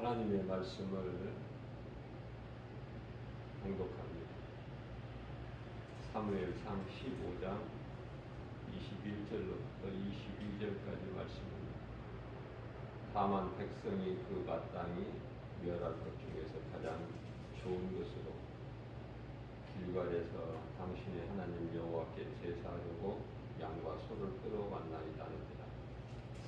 하나님의 말씀을 공독합니다. 사무엘상 15장 21절로부터 22절까지 말씀입니다. 다만 백성이 그 마땅히 멸할 것 중에서 가장 좋은 것으로 길갈에서 당신의 하나님 여호와께 제사하려고 양과 소를 끌어왔나이다 하는지라.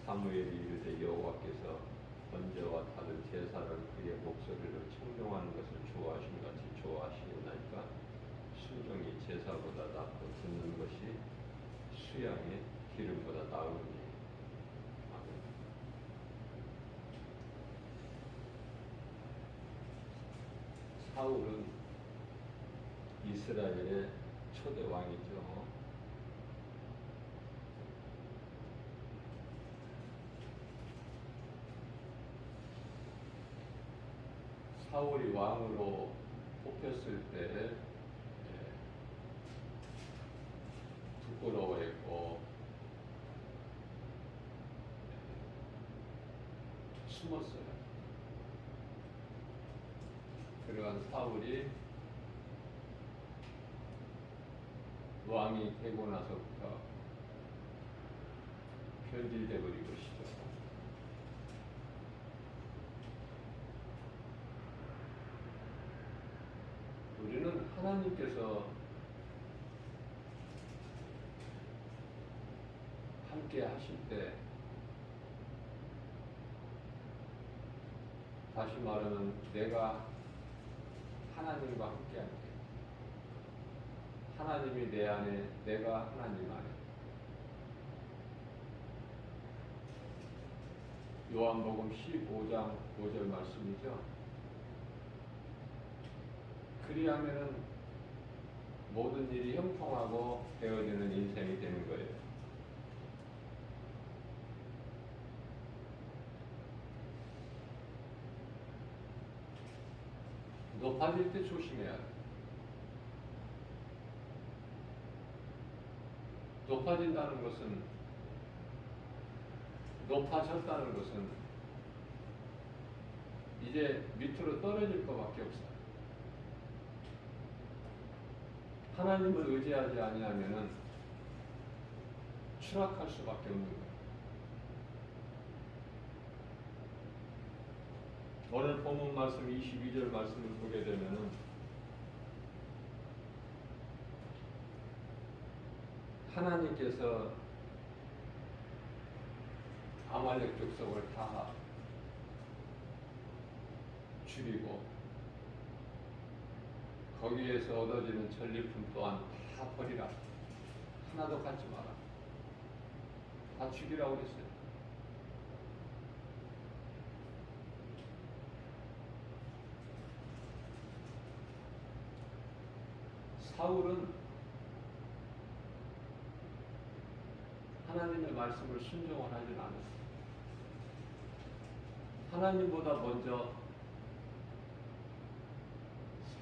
사무엘이 이르되 여호와께서 번제와 다른 제사를 그의 목소리를 청종하는 것을 좋아하신 같이 좋아하시오나이까 순종이 제사보다 낫고 듣는 것이 수양의 기름보다 나으니. 아멘. 사울은 이스라엘의 초대 왕이죠. 사울이 왕으로 뽑혔을 때 부끄러워했고 숨었어요. 그러한 사울이 왕이 되고 나서부터 변질돼 버린 것이죠. 우리는 하나님께서 함께 하실 때, 다시 말하면 내가 하나님과 함께 할 때, 하나님이 내 안에, 내가 하나님 안에. 요한복음 15장 5절 말씀이죠. 그리하면은 모든 일이 형통하고 되어지는 인생이 되는 거예요. 높아질 때 조심해야 돼. 높아진다는 것은, 높아졌다는 것은 이제 밑으로 떨어질 것밖에 없어요. 하나님을 의지하지 아니하면은 추락할 수밖에 없는 거예요. 오늘 본문 말씀 22절 말씀을 보게 되면은 하나님께서 아말렉 족속을 다 죽이고 거기에서 얻어지는 전리품 또한 다 버리라. 하나도 갖지 마라. 다 죽이라고 그랬어요. 사울은 하나님의 말씀을 순종을 하진 않았어요. 하나님보다 먼저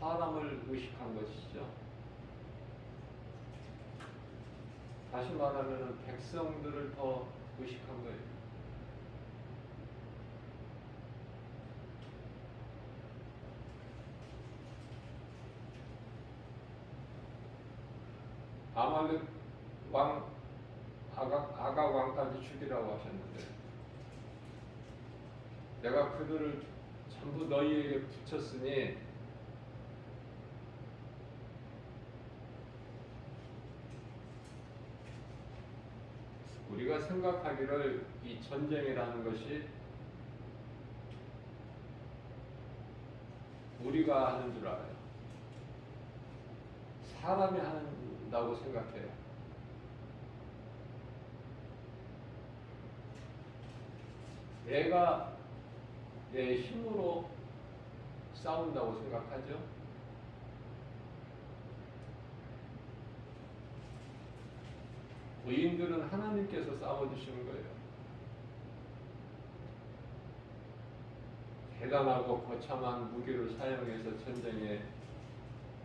사람을 의식한 것이죠. 다시 말하면 백성들을 더 의식한 거예요. 아말렉 왕, 아가 왕까지 죽이라고 하셨는데 내가 그들을 전부 너희에게 붙였으니 우리가 생각하기를 이 전쟁이라는 것이 우리가 하는 줄 알아요. 사람이 한다고 생각해요. 내가 내 힘으로 싸운다고 생각하죠. 의인들은 하나님께서 싸워주시는 거예요. 대단하고 거창한 무기를 사용해서 전쟁에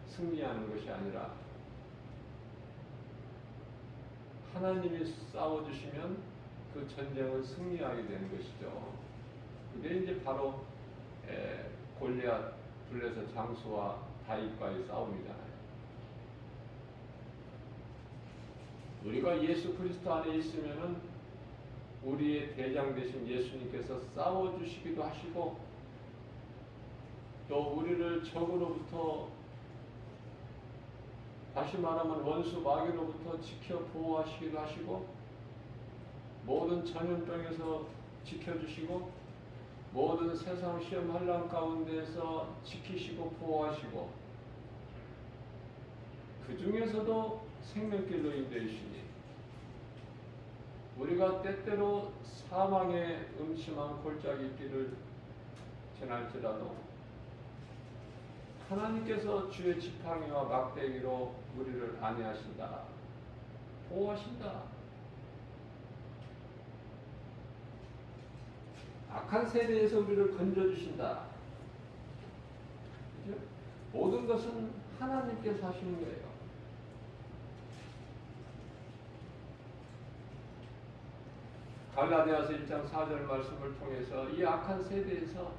승리하는 것이 아니라 하나님이 싸워주시면 그 전쟁은 승리하게 되는 것이죠. 그게 이제 바로 골리앗 블레셋 장수와 다윗과의 싸움이잖아요. 우리가 예수 그리스도 안에 있으면은 우리의 대장 되신 예수님께서 싸워주시기도 하시고, 또 우리를 적으로부터, 다시 말하면 원수 마귀로부터 지켜 보호하시기도 하시고, 모든 전염병에서 지켜주시고, 모든 세상 시험 환난 가운데서 지키시고 보호하시고, 그 중에서도 생명길로 인도해주시니, 우리가 때때로 사망의 음침한 골짜기 길을 지날지라도 하나님께서 주의 지팡이와 막대기로 우리를 안위하신다, 보호하신다. 악한 세대에서 우리를 건져주신다. 그죠? 모든 것은 하나님께서 하시는 거예요. 갈라디아서 1장 4절 말씀을 통해서 이 악한 세대에서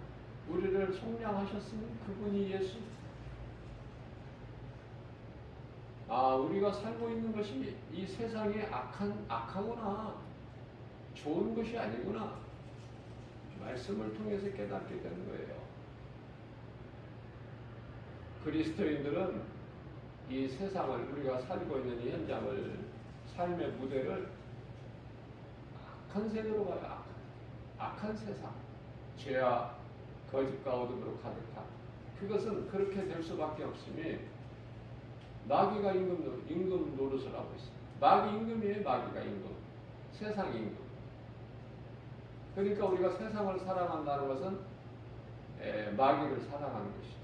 우리를 속량하셨으니 그분이 예수. 우리가 살고 있는 것이 이 세상에 악하구나, 좋은 것이 아니구나, 말씀을 통해서 깨닫게 되는 거예요. 그리스도인들은 이 세상을, 우리가 살고 있는 이 현장을, 삶의 무대를 악한 세대로 가요. 악한 세상, 죄와 거짓과 어둠으로 가득한, 그것은 그렇게 될 수밖에 없으니 마귀가 임금 노릇을 하고 있어요. 마귀 임금이에요. 마귀가 임금, 세상 임금. 그러니까 우리가 세상을 사랑한다는 것은 마귀를 사랑하는 것이죠.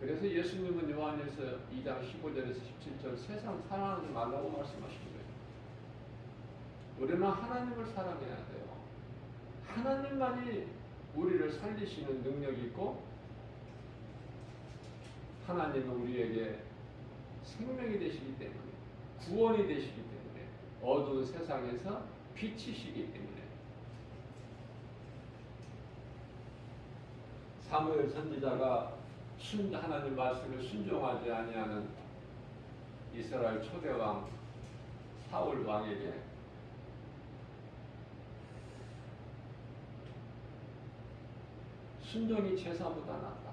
그래서 예수님은 요한일서 2장 15절에서 17절 세상 사랑하지 말라고 말씀하신 거예요. 우리는 하나님을 사랑해야 돼요. 하나님만이 우리를 살리시는 능력이 있고, 하나님은 우리에게 생명이 되시기 때문에, 구원이 되시기 때문에, 어두운 세상에서 빛이시기 때문에. 사무엘 선지자가 하나님 말씀을 순종하지 아니하는 이스라엘 초대왕 사울 왕에게 순종이 제사보다 낫다,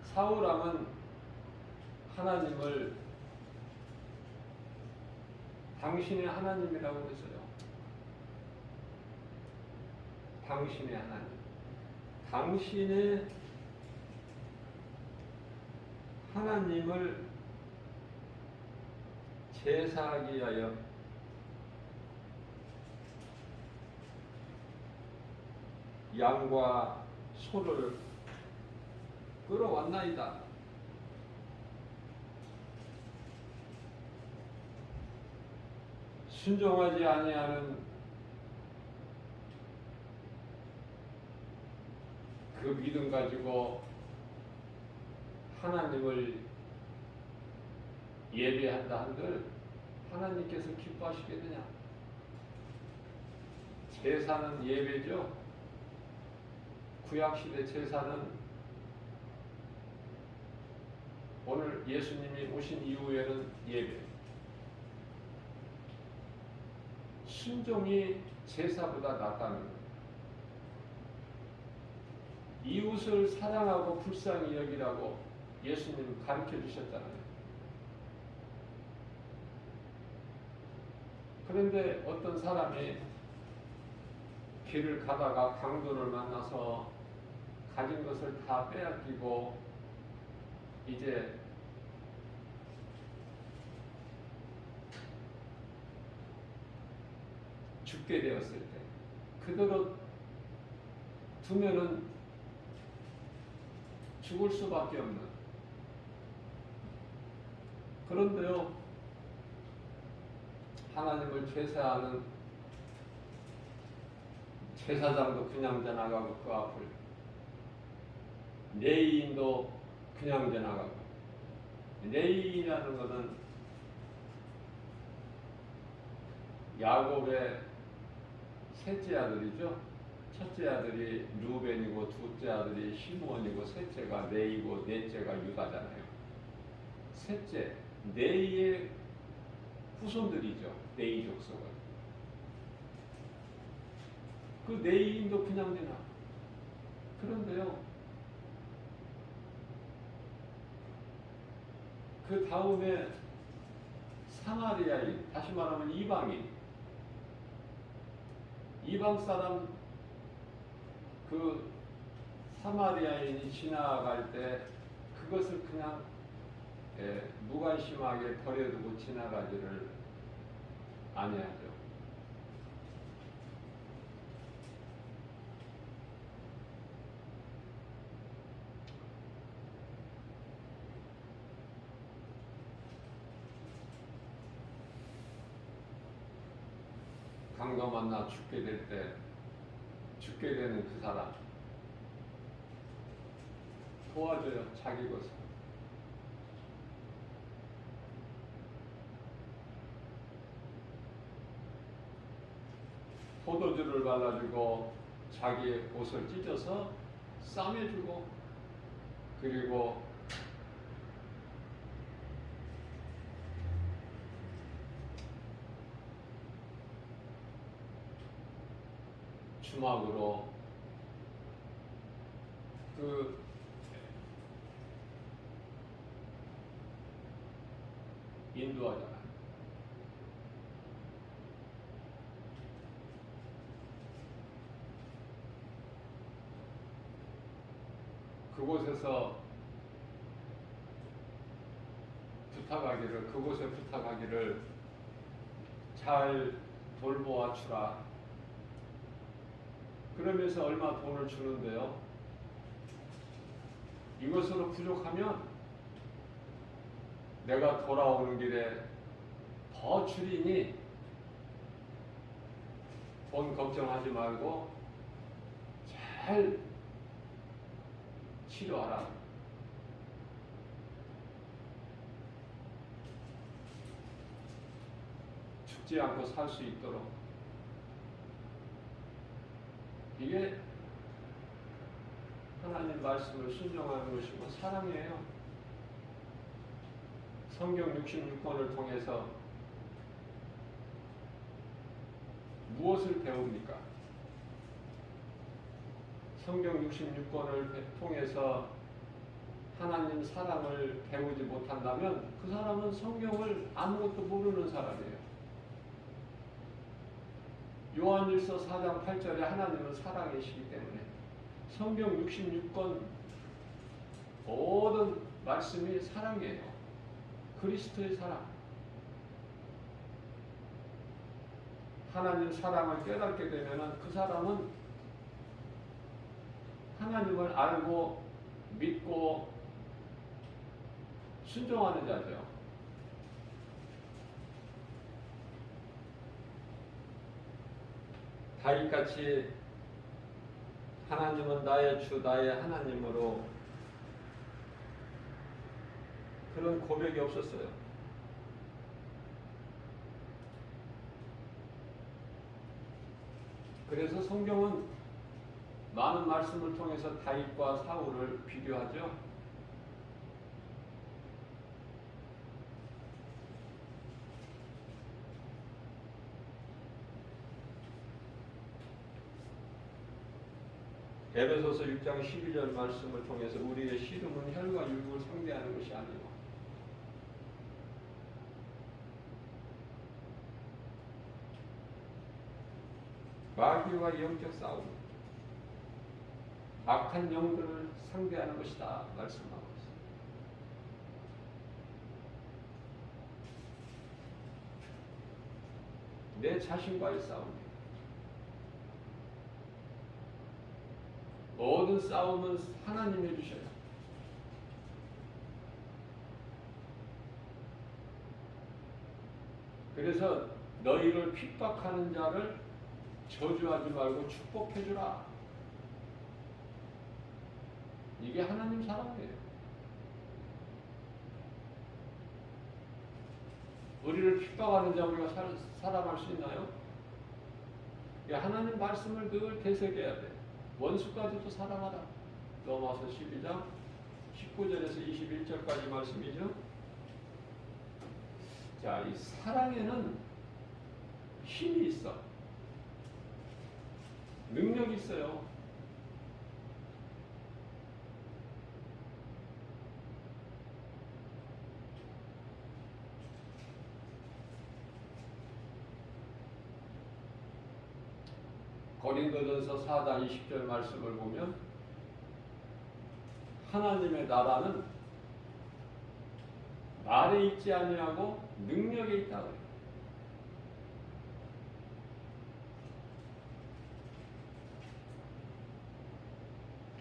사울 왕은 하나님을 당신의 하나님이라고 했어요. 당신의 하나님. 당신의 하나님을 제사하기 위하여 양과 소를 끌어왔나이다. 순종하지 아니하는 그 믿음 가지고 하나님을 예배한다 한들 하나님께서 기뻐하시겠느냐? 제사는 예배죠. 구약시대 제사는 오늘 예수님이 오신 이후에는 예배. 순종이 제사보다 낫다는 거예요. 이웃을 사랑하고 불쌍히 여기라고 예수님 가르쳐 주셨잖아요. 그런데 어떤 사람이 길을 가다가 강도를 만나서 가진 것을 다 빼앗기고 이제 죽게 되었을 때 그대로 두면은 죽을 수밖에 없는. 그런데요, 하나님을 제사하는 제사장도 그냥 지나가고 그 앞을, 레위인도 그냥 지나가고. 레위인이라는 것은 야곱의 셋째 아들이죠. 첫째 아들이 루벤이고 둘째 아들이 시므온이고 셋째가 레이고 넷째가 유다잖아요. 셋째 레이의 후손들이죠. 레이 족속은. 그 레이인도 그냥 되나? 그런데요. 그 다음에 사마리아인, 다시 말하면 이방인, 이방 사람 그 사마리아인이 지나갈 때 그것을 그냥 무관심하게 버려두고 지나가지를 아니하죠. 강도 만나 죽게 될 때 죽게 되는 그 사람 도와줘요. 자기 것을. 포도주를 발라주고 자기의 옷을 찢어서 싸매주고 그리고 주막으로 그 인도하잖아요. 그곳에 부탁하기를 잘 돌보아 주라. 그러면서 얼마 돈을 주는데요. 이것으로 부족하면 내가 돌아오는 길에 더 주리니 돈 걱정하지 말고 잘 치료하라. 죽지 않고 살 수 있도록. 이게 하나님 말씀을 순종하는 것이고 사랑이에요. 성경 66권을 통해서 무엇을 배웁니까? 성경 66권을 통해서 하나님 사랑을 배우지 못한다면 그 사람은 성경을 아무것도 모르는 사람이에요. 요한일서 4장 8절에 하나님은 사랑이시기 때문에 성경 66권 모든 말씀이 사랑이에요. 그리스도의 사랑. 하나님 사랑을 깨닫게 되면 그 사람은 하나님을 알고 믿고 순종하는 자죠. 다윗같이 하나님은 나의 주 나의 하나님으로 그런 고백이 없었어요. 그래서 성경은 많은 말씀을 통해서 다윗과 사울을 비교하죠. 에베소서 6장 12절 말씀을 통해서 우리의 씨름은 혈과 육을 상대하는 것이 아니고 마귀와 영적 싸움, 악한 영들을 상대하는 것이다 말씀하고 있습니다. 내 자신과의 싸움입니다. 모든 싸움은 하나님이 해주셔요. 그래서 너희를 핍박하는 자를 저주하지 말고 축복해주라. 이게 하나님 사랑이에요. 우리를 핍박하는 자 우리가 살아갈 수 있나요? 하나님 말씀을 늘 되새겨야 돼. 원수까지도 사랑하라. 로마서 12장 19절에서 21절까지 말씀이죠. 자, 이 사랑에는 힘이 있어. 능력이 있어요. 고린도전서 4장 20절 말씀을 보면 하나님의 나라는 말에 있지 아니하고 능력에 있다 그래요.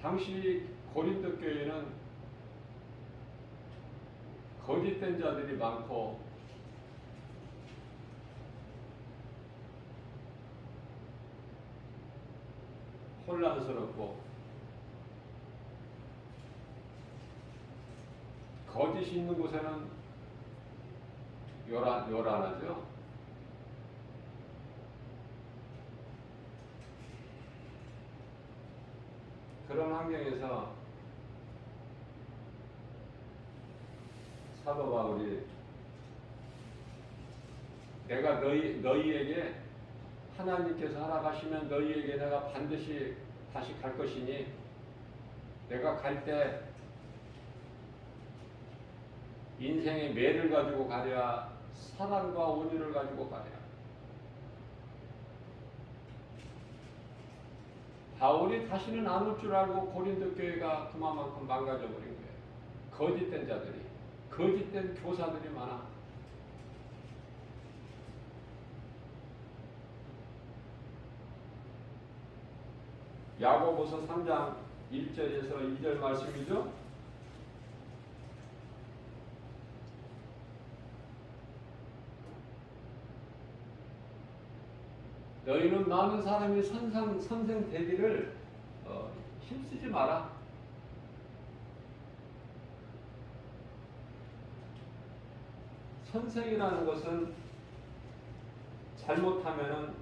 당시 고린도 교회는 거짓된 자들이 많고 혼란스럽고 거짓이 있는 곳에는 요란하죠. 그런 환경에서 사도 바울이 내가 너희에게 하나님께서 허락하시면 너희에게 내가 반드시 다시 갈 것이니 내가 갈 때 인생의 매를 가지고 가랴 사랑과 온유를 가지고 가랴. 바울이 다시는 안 올 줄 알고 고린도 교회가 그만큼 망가져 버린 거예요. 거짓된 자들이, 거짓된 교사들이 많아. 야고보서 3장 1절에서 2절 말씀이죠. 너희는 많은 사람이 선생 되기를 힘쓰지 마라. 선생이라는 것은 잘못하면은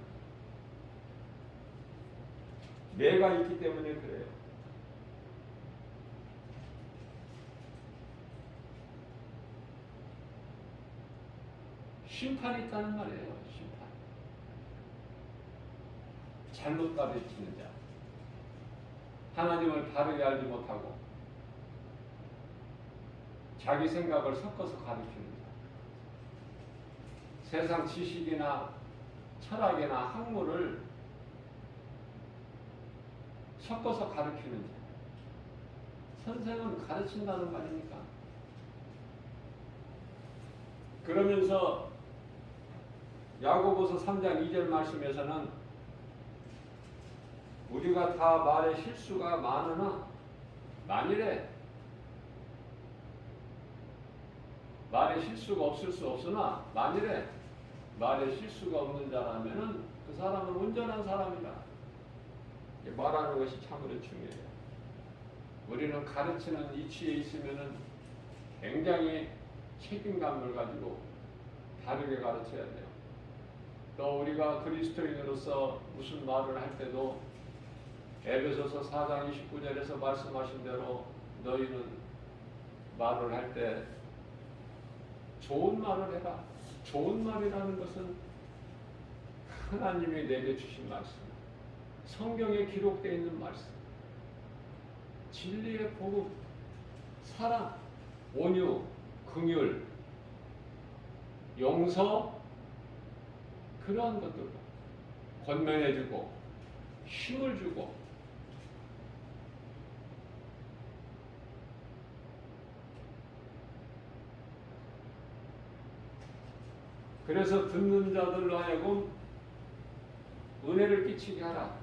매가 있기 때문에 그래요. 심판이 있다는 말이에요. 심판. 잘못 가르치는 자, 하나님을 바르게 알지 못하고 자기 생각을 섞어서 가르치는 자, 세상 지식이나 철학이나 학문을 섞어서 가르치는 자. 선생은 가르친다는 말이니까. 그러면서 야고보서 3장 2절 말씀에서는 우리가 다 말에 실수가 많으나 만일에 말에 실수가 없을 수 없으나 만일에 말에 실수가 없는 자라면은 그 사람은 온전한 사람이다. 말하는 것이 참으로 중요해요. 우리는 가르치는 이치에 있으면은 굉장히 책임감을 가지고 다르게 가르쳐야 돼요. 또 우리가 그리스도인으로서 무슨 말을 할 때도 에베소서 4장 29절에서 말씀하신 대로 너희는 말을 할 때 좋은 말을 해라. 좋은 말이라는 것은 하나님이 내려주신 말씀, 성경에 기록되어 있는 말씀, 진리의 복음, 사랑, 온유, 긍휼, 용서, 그러한 것들로 권면해주고 힘을 주고 그래서 듣는 자들로 하여금 은혜를 끼치게 하라.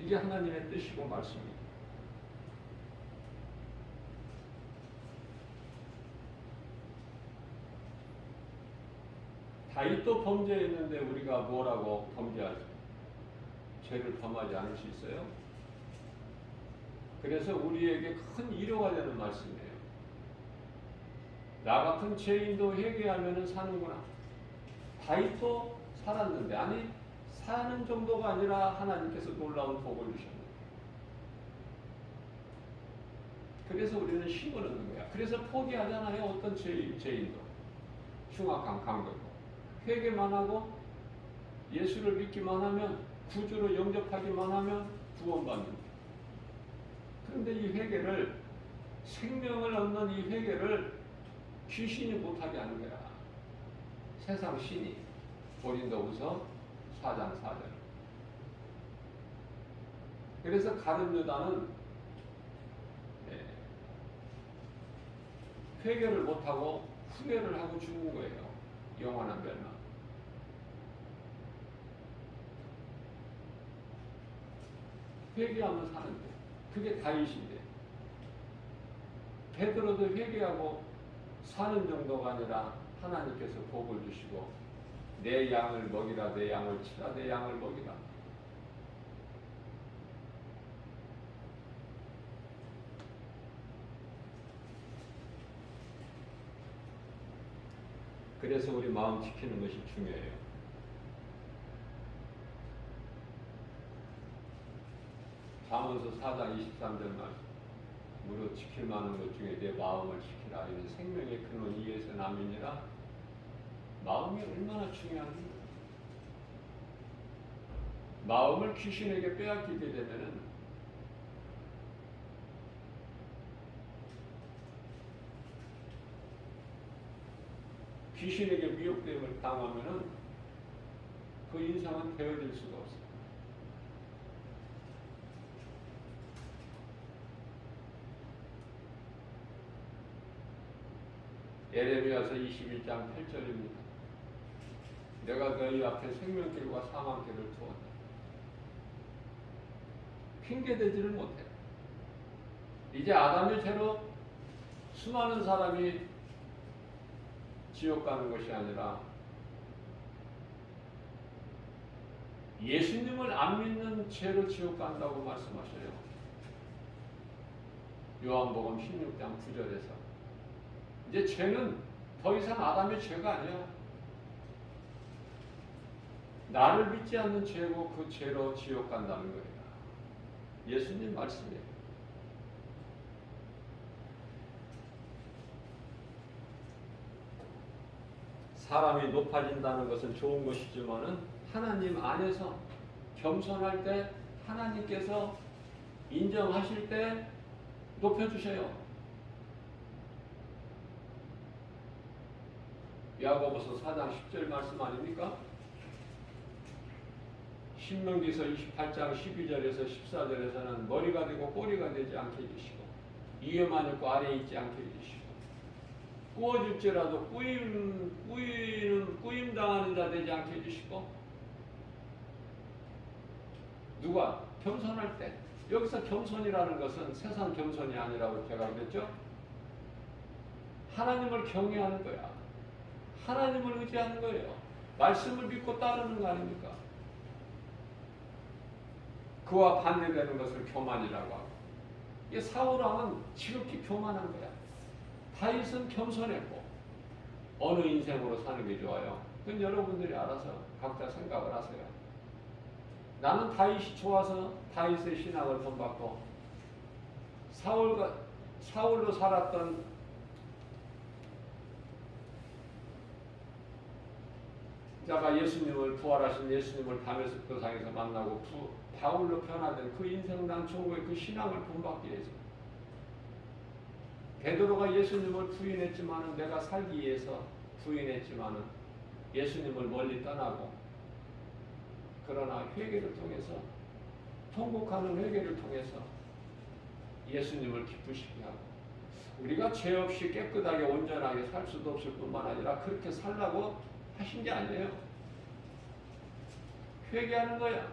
이게 하나님의 뜻이고 말씀입니다. 다윗도 범죄했는데 우리가 뭐라고 범죄하죠? 죄를 범하지 않을 수 있어요? 그래서 우리에게 큰 위로가 되는 말씀이에요. 나 같은 죄인도 회개하면 사는구나. 다윗도 살았는데, 아니 사는 정도가 아니라 하나님께서 놀라운 복을 주셨는데, 그래서 우리는 힘을 얻는 거야. 그래서 포기하잖아요. 어떤 죄인도 흉악한 강도도 회개만 하고 예수를 믿기만 하면, 구주로 영접하기만 하면 구원받는 거야. 그런데 이 회개를, 생명을 얻는 이 회개를 귀신이 못하게 하는 거야. 세상 신이. 고린도후서 4장 4절. 그래서 가룟 유다는 회개를 못하고 후회를 하고 죽는 거예요. 영원한 멸망. 회개하면 사는데, 그게 다윗인데, 베드로도 회개하고 사는 정도가 아니라 하나님께서 복을 주시고, 내 양을 먹이라, 내 양을 치라, 내 양을 먹이라. 그래서 우리 마음 지키는 것이 중요해요. 잠언서 4장 23절 말씀. 무릇 지킬 만한 것 중에 내 마음을 지키라. 이는 생명의 근원 이에서 남이니라. 마음이 얼마나 중요한지. 마음을 귀신에게 빼앗기게 되면은 귀신에게 미혹됨을 당하면은 그 인생은 되어질 수가 없어요. 예레미야서 21장 8절입니다. 내가 너희 앞에 생명길과 사망길을 두었다. 핑계대지를 못해. 이제 아담의 죄로 수많은 사람이 지옥 가는 것이 아니라 예수님을 안 믿는 죄로 지옥 간다고 말씀하셔요. 요한복음 16장 9절에서. 이제 죄는 더 이상 아담의 죄가 아니야. 나를 믿지 않는 죄고 그 죄로 지옥 간다는 거예요. 예수님 말씀이에요. 사람이 높아진다는 것은 좋은 것이지만은 하나님 안에서 겸손할 때 하나님께서 인정하실 때 높여주셔요. 야고보서 4장 10절 말씀 아닙니까? 신명기서 28장 12절에서 14절에서는 머리가 되고 꼬리가 되지 않게 해주시고, 위에만 있고 아래에 있지 않게 해주시고, 구워줄지라도 꾸임 당하는 자 되지 않게 해주시고. 누가? 겸손할 때. 여기서 겸손이라는 것은 세상 겸손이 아니라고 제가 그랬죠? 하나님을 경외하는 거야. 하나님을 의지하는 거예요. 말씀을 믿고 따르는 거 아닙니까? 그와 반대되는 것을 교만이라고 하고. 이게 사울왕은 지극히 교만한 거야. 다윗은 겸손했고. 어느 인생으로 사는 게 좋아요? 그건 여러분들이 알아서 각자 생각을 하세요. 나는 다윗이 좋아서 다윗의 신앙을 본받고, 사울로 살았던 자가 예수님을, 부활하신 예수님을 다메스크 상에서 만나고 바울로 변화된 그 인생 난초고의 그 신앙을 본받기 위해서. 베드로가 예수님을 부인했지만은, 내가 살기 위해서 부인했지만은 예수님을 멀리 떠나고, 그러나 회개를 통해서, 통곡하는 회개를 통해서 예수님을 기쁘시게 하고, 우리가 죄 없이 깨끗하게 온전하게 살 수도 없을 뿐만 아니라 그렇게 살라고 하신 게 아니에요. 회개하는 거야.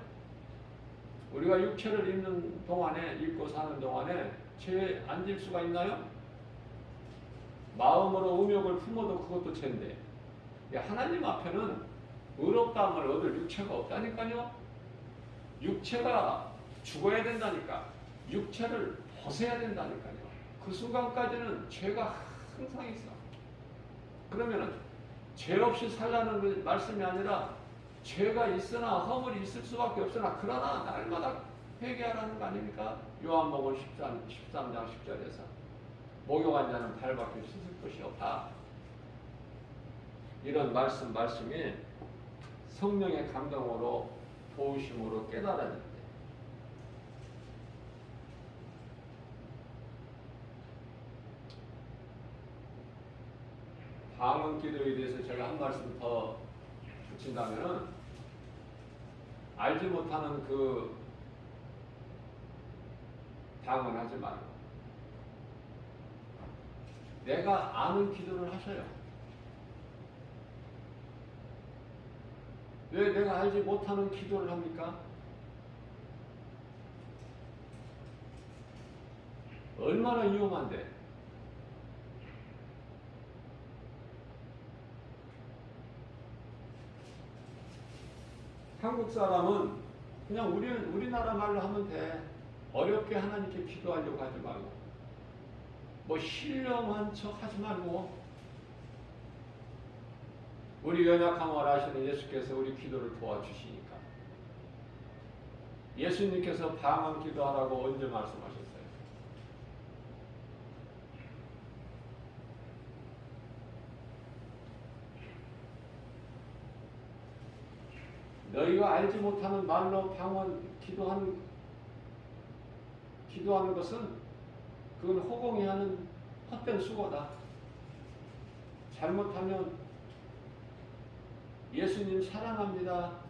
우리가 육체를 입는 동안에, 입고 사는 동안에 죄에 안 질 수가 있나요? 마음으로 음욕을 품어도 그것도 죄인데, 하나님 앞에는 의롭다함을 얻을 육체가 없다니까요. 육체가 죽어야 된다니까. 육체를 벗어야 된다니까요. 그 순간까지는 죄가 항상 있어. 그러면은 죄 없이 살라는 말씀이 아니라 죄가 있으나 허물이 있을 수밖에 없으나 그러나 날마다 회개하라는 거 아닙니까? 요한복음 13장 10절에서 목욕한 자는 발밖에 씻을 것이 없다. 이런 말씀이 성령의 감동으로 도우심으로 깨달아진대. 방언 기도에 대해서 제가 한 말씀 더 붙인다면은 알지 못하는 그 방언하지 말고 내가 아는 기도를 하셔요. 왜 내가 알지 못하는 기도를 합니까? 얼마나 위험한데. 한국 사람은 그냥 우리나라 말로 하면 돼. 어렵게 하나님께 기도하려고 하지 말고, 뭐 신령한 척 하지 말고, 우리 연약함을 아시는 예수께서 우리 기도를 도와주시니까. 예수님께서 방언 기도하라고 언제 말씀하셨어요? 너희가 알지 못하는 말로 방언 기도하는 것은 그건 호공이 하는 헛된 수고다. 잘못하면 예수님 사랑합니다.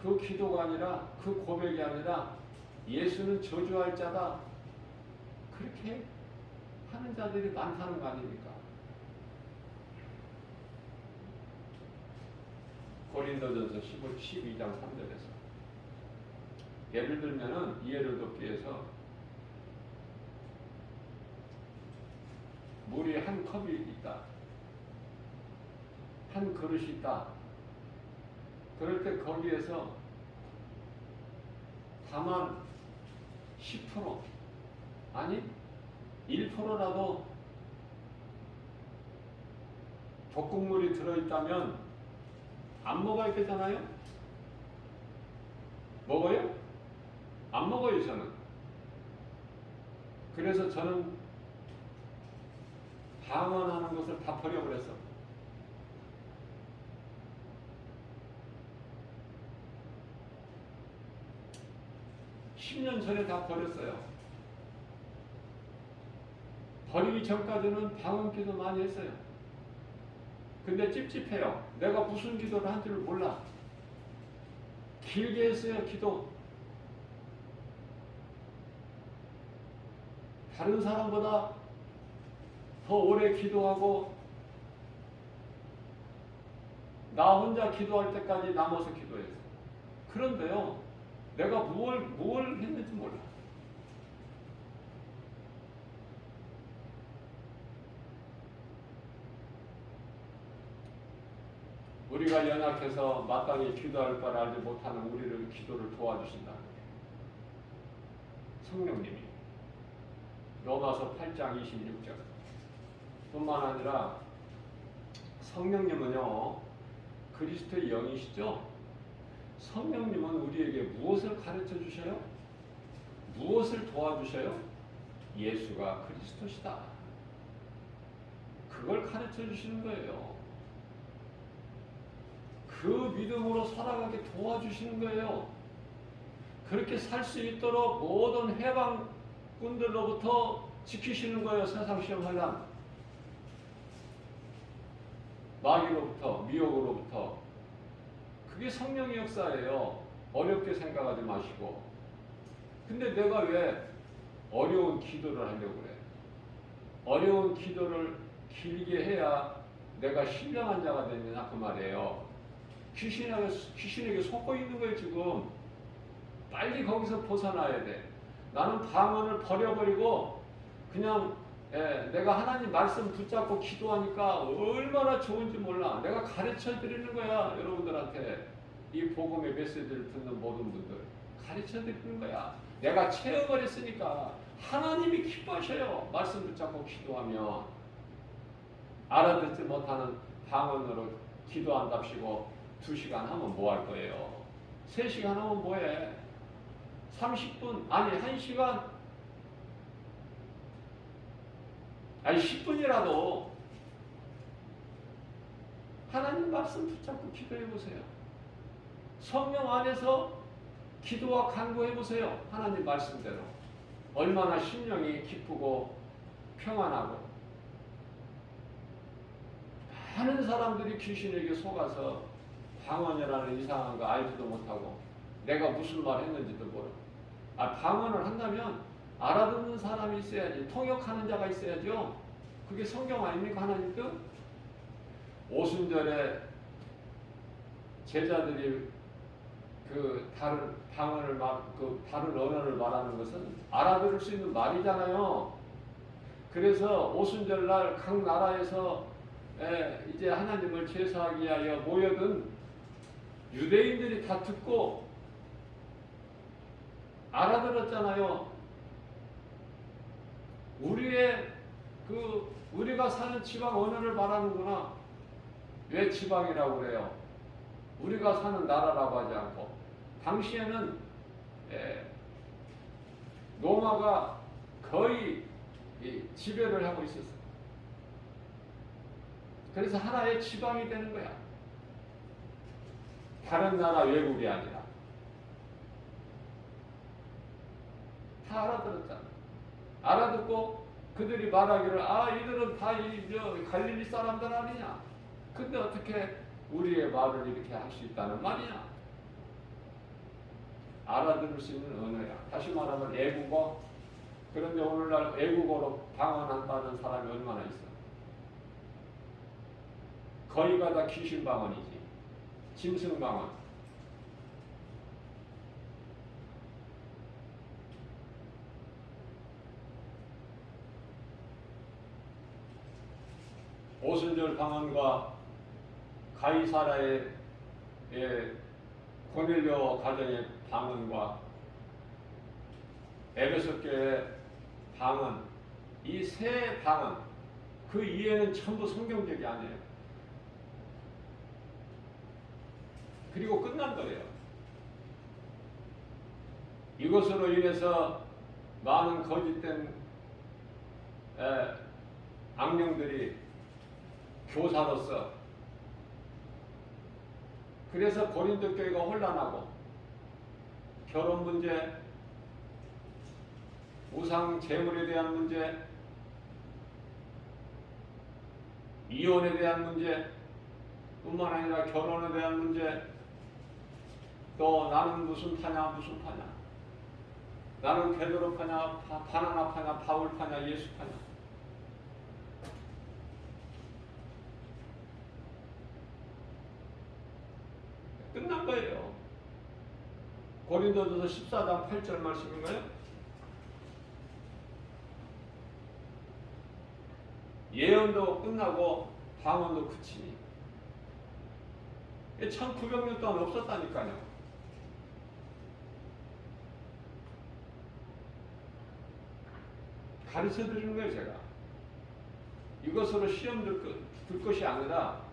그 기도가 아니라, 그 고백이 아니라 예수는 저주할 자다. 그렇게 하는 자들이 많다는 거 아닙니까? 고린도전서 12장 3절에서 예를 들면은 이해를 돕기 위해서 물이 한 컵이 있다. 한 그릇이 있다. 그럴 때 거기에서 다만 10% 아니 1%라도 볶음물이 들어있다면 안 먹어야 되잖아요? 먹어요? 안 먹어요, 저는. 그래서 저는 방언하는 것을 다 버려버렸어. 10년 전에 다 버렸어요. 버리기 전까지는 방언 기도 많이 했어요. 근데 찝찝해요. 내가 무슨 기도를 한 줄을 몰라. 길게 했어요, 기도. 다른 사람보다 더 오래 기도하고 나 혼자 기도할 때까지 남아서 기도했어요. 그런데요, 내가 뭘 했는지 몰라. 우리가 연약해서 마땅히 기도할 바를 알지 못하는 우리를 기도를 도와주신다. 성령님이 로마서 8장 26절 뿐만 아니라 성령님은요 그리스도의 영이시죠. 성령님은 우리에게 무엇을 가르쳐 주셔요? 무엇을 도와주셔요? 예수가 그리스도시다. 그걸 가르쳐 주시는 거예요. 그 믿음으로 살아가게 도와주시는 거예요. 그렇게 살 수 있도록 모든 해방꾼들로부터 지키시는 거예요. 세상 시험하려면 마귀로부터, 미혹으로부터. 그게 성령의 역사예요. 어렵게 생각하지 마시고. 근데 내가 왜 어려운 기도를 하려고 그래? 어려운 기도를 길게 해야 내가 신령한 자가 되느냐 그 말이에요. 귀신에게 속고 있는 거예요 지금. 빨리 거기서 벗어나야 돼. 나는 방언을 버려버리고 그냥 내가 하나님 말씀 붙잡고 기도하니까 얼마나 좋은지 몰라. 내가 가르쳐 드리는 거야. 여러분들한테 이 복음의 메시지를 듣는 모든 분들 가르쳐 드리는 거야. 내가 체험을 했으니까 하나님이 기뻐하셔요. 말씀 붙잡고 기도하면. 알아듣지 못하는 방언으로 기도한답시고 2시간 하면 뭐 할 거예요? 3시간 하면 뭐해? 30분, 아니 1시간, 아니 10분이라도 하나님 말씀 붙잡고 기도해 보세요. 성령 안에서 기도와 간구해 보세요. 하나님 말씀대로. 얼마나 심령이 기쁘고 평안하고. 많은 사람들이 귀신에게 속아서 방언이라는 이상한 거 알지도 못하고 내가 무슨 말 했는지도 모르고. 방언을 한다면 알아듣는 사람이 있어야지. 통역하는 자가 있어야죠. 그게 성경 아닙니까? 하나님 뜻? 오순절에 제자들이 그 다른 방언을 그 다른 언어를 말하는 것은 알아들을 수 있는 말이잖아요. 그래서 오순절날 각 나라에서 이제 하나님을 제사하기 위하여 모여든 유대인들이 다 듣고 알아들었잖아요. 우리가 사는 지방 언어를 말하는구나. 왜 지방이라고 그래요? 우리가 사는 나라라고 하지 않고. 당시에는 로마가 거의 지배를 하고 있었어요. 그래서 하나의 지방이 되는 거야. 다른 나라 외국이 아니라. 다 알아들었잖아. 알아듣고 그들이 말하기를 이들은 다 갈릴리 사람들 아니냐. 근데 어떻게 우리의 말을 이렇게 할 수 있다는 말이냐. 알아들을 수 있는 언어야. 다시 말하면 애국어. 그런데 오늘날 애국어로 방언한다는 사람이 얼마나 있어. 거의가 다 귀신 방언이지. 짐승 방언. 오순절 방언과 가이사라의 고넬료 가정의 방언과 에베소 교회의 방언, 이 세 방언, 그 이해는 전부 성경적이 아니에요. 그리고 끝난 거예요. 이것으로 인해서 많은 거짓된 악령들이 교사로서, 그래서 고린도 교회가 혼란하고 결혼 문제, 우상 재물에 대한 문제, 이혼에 대한 문제 뿐만 아니라 결혼에 대한 문제, 또 나는 무슨 파냐, 나는 베드로 파냐, 바나나 파냐, 바울 파냐, 예수 파냐. 끝난 거예요. 고린도전서 14장 8절 말씀인가요? 예언도 끝나고 방언도 그치니. 1900년 동안 없었다니까요. 가르쳐 드리는 거예요, 제가. 이것으로 시험 들 것이 아니라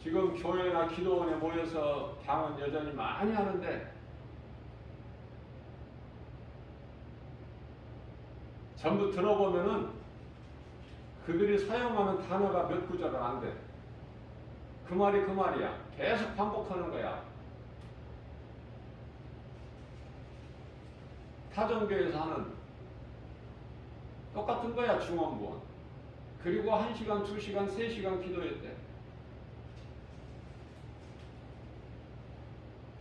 지금 교회나 기도원에 모여서 방언 여전히 많이 하는데 전부 들어보면은 그들이 사용하는 단어가 몇 구절은 안 돼. 그 말이 그 말이야. 계속 반복하는 거야. 타종교에서 하는 똑같은 거야, 중원부원. 그리고 1시간, 2시간, 3시간 기도했대.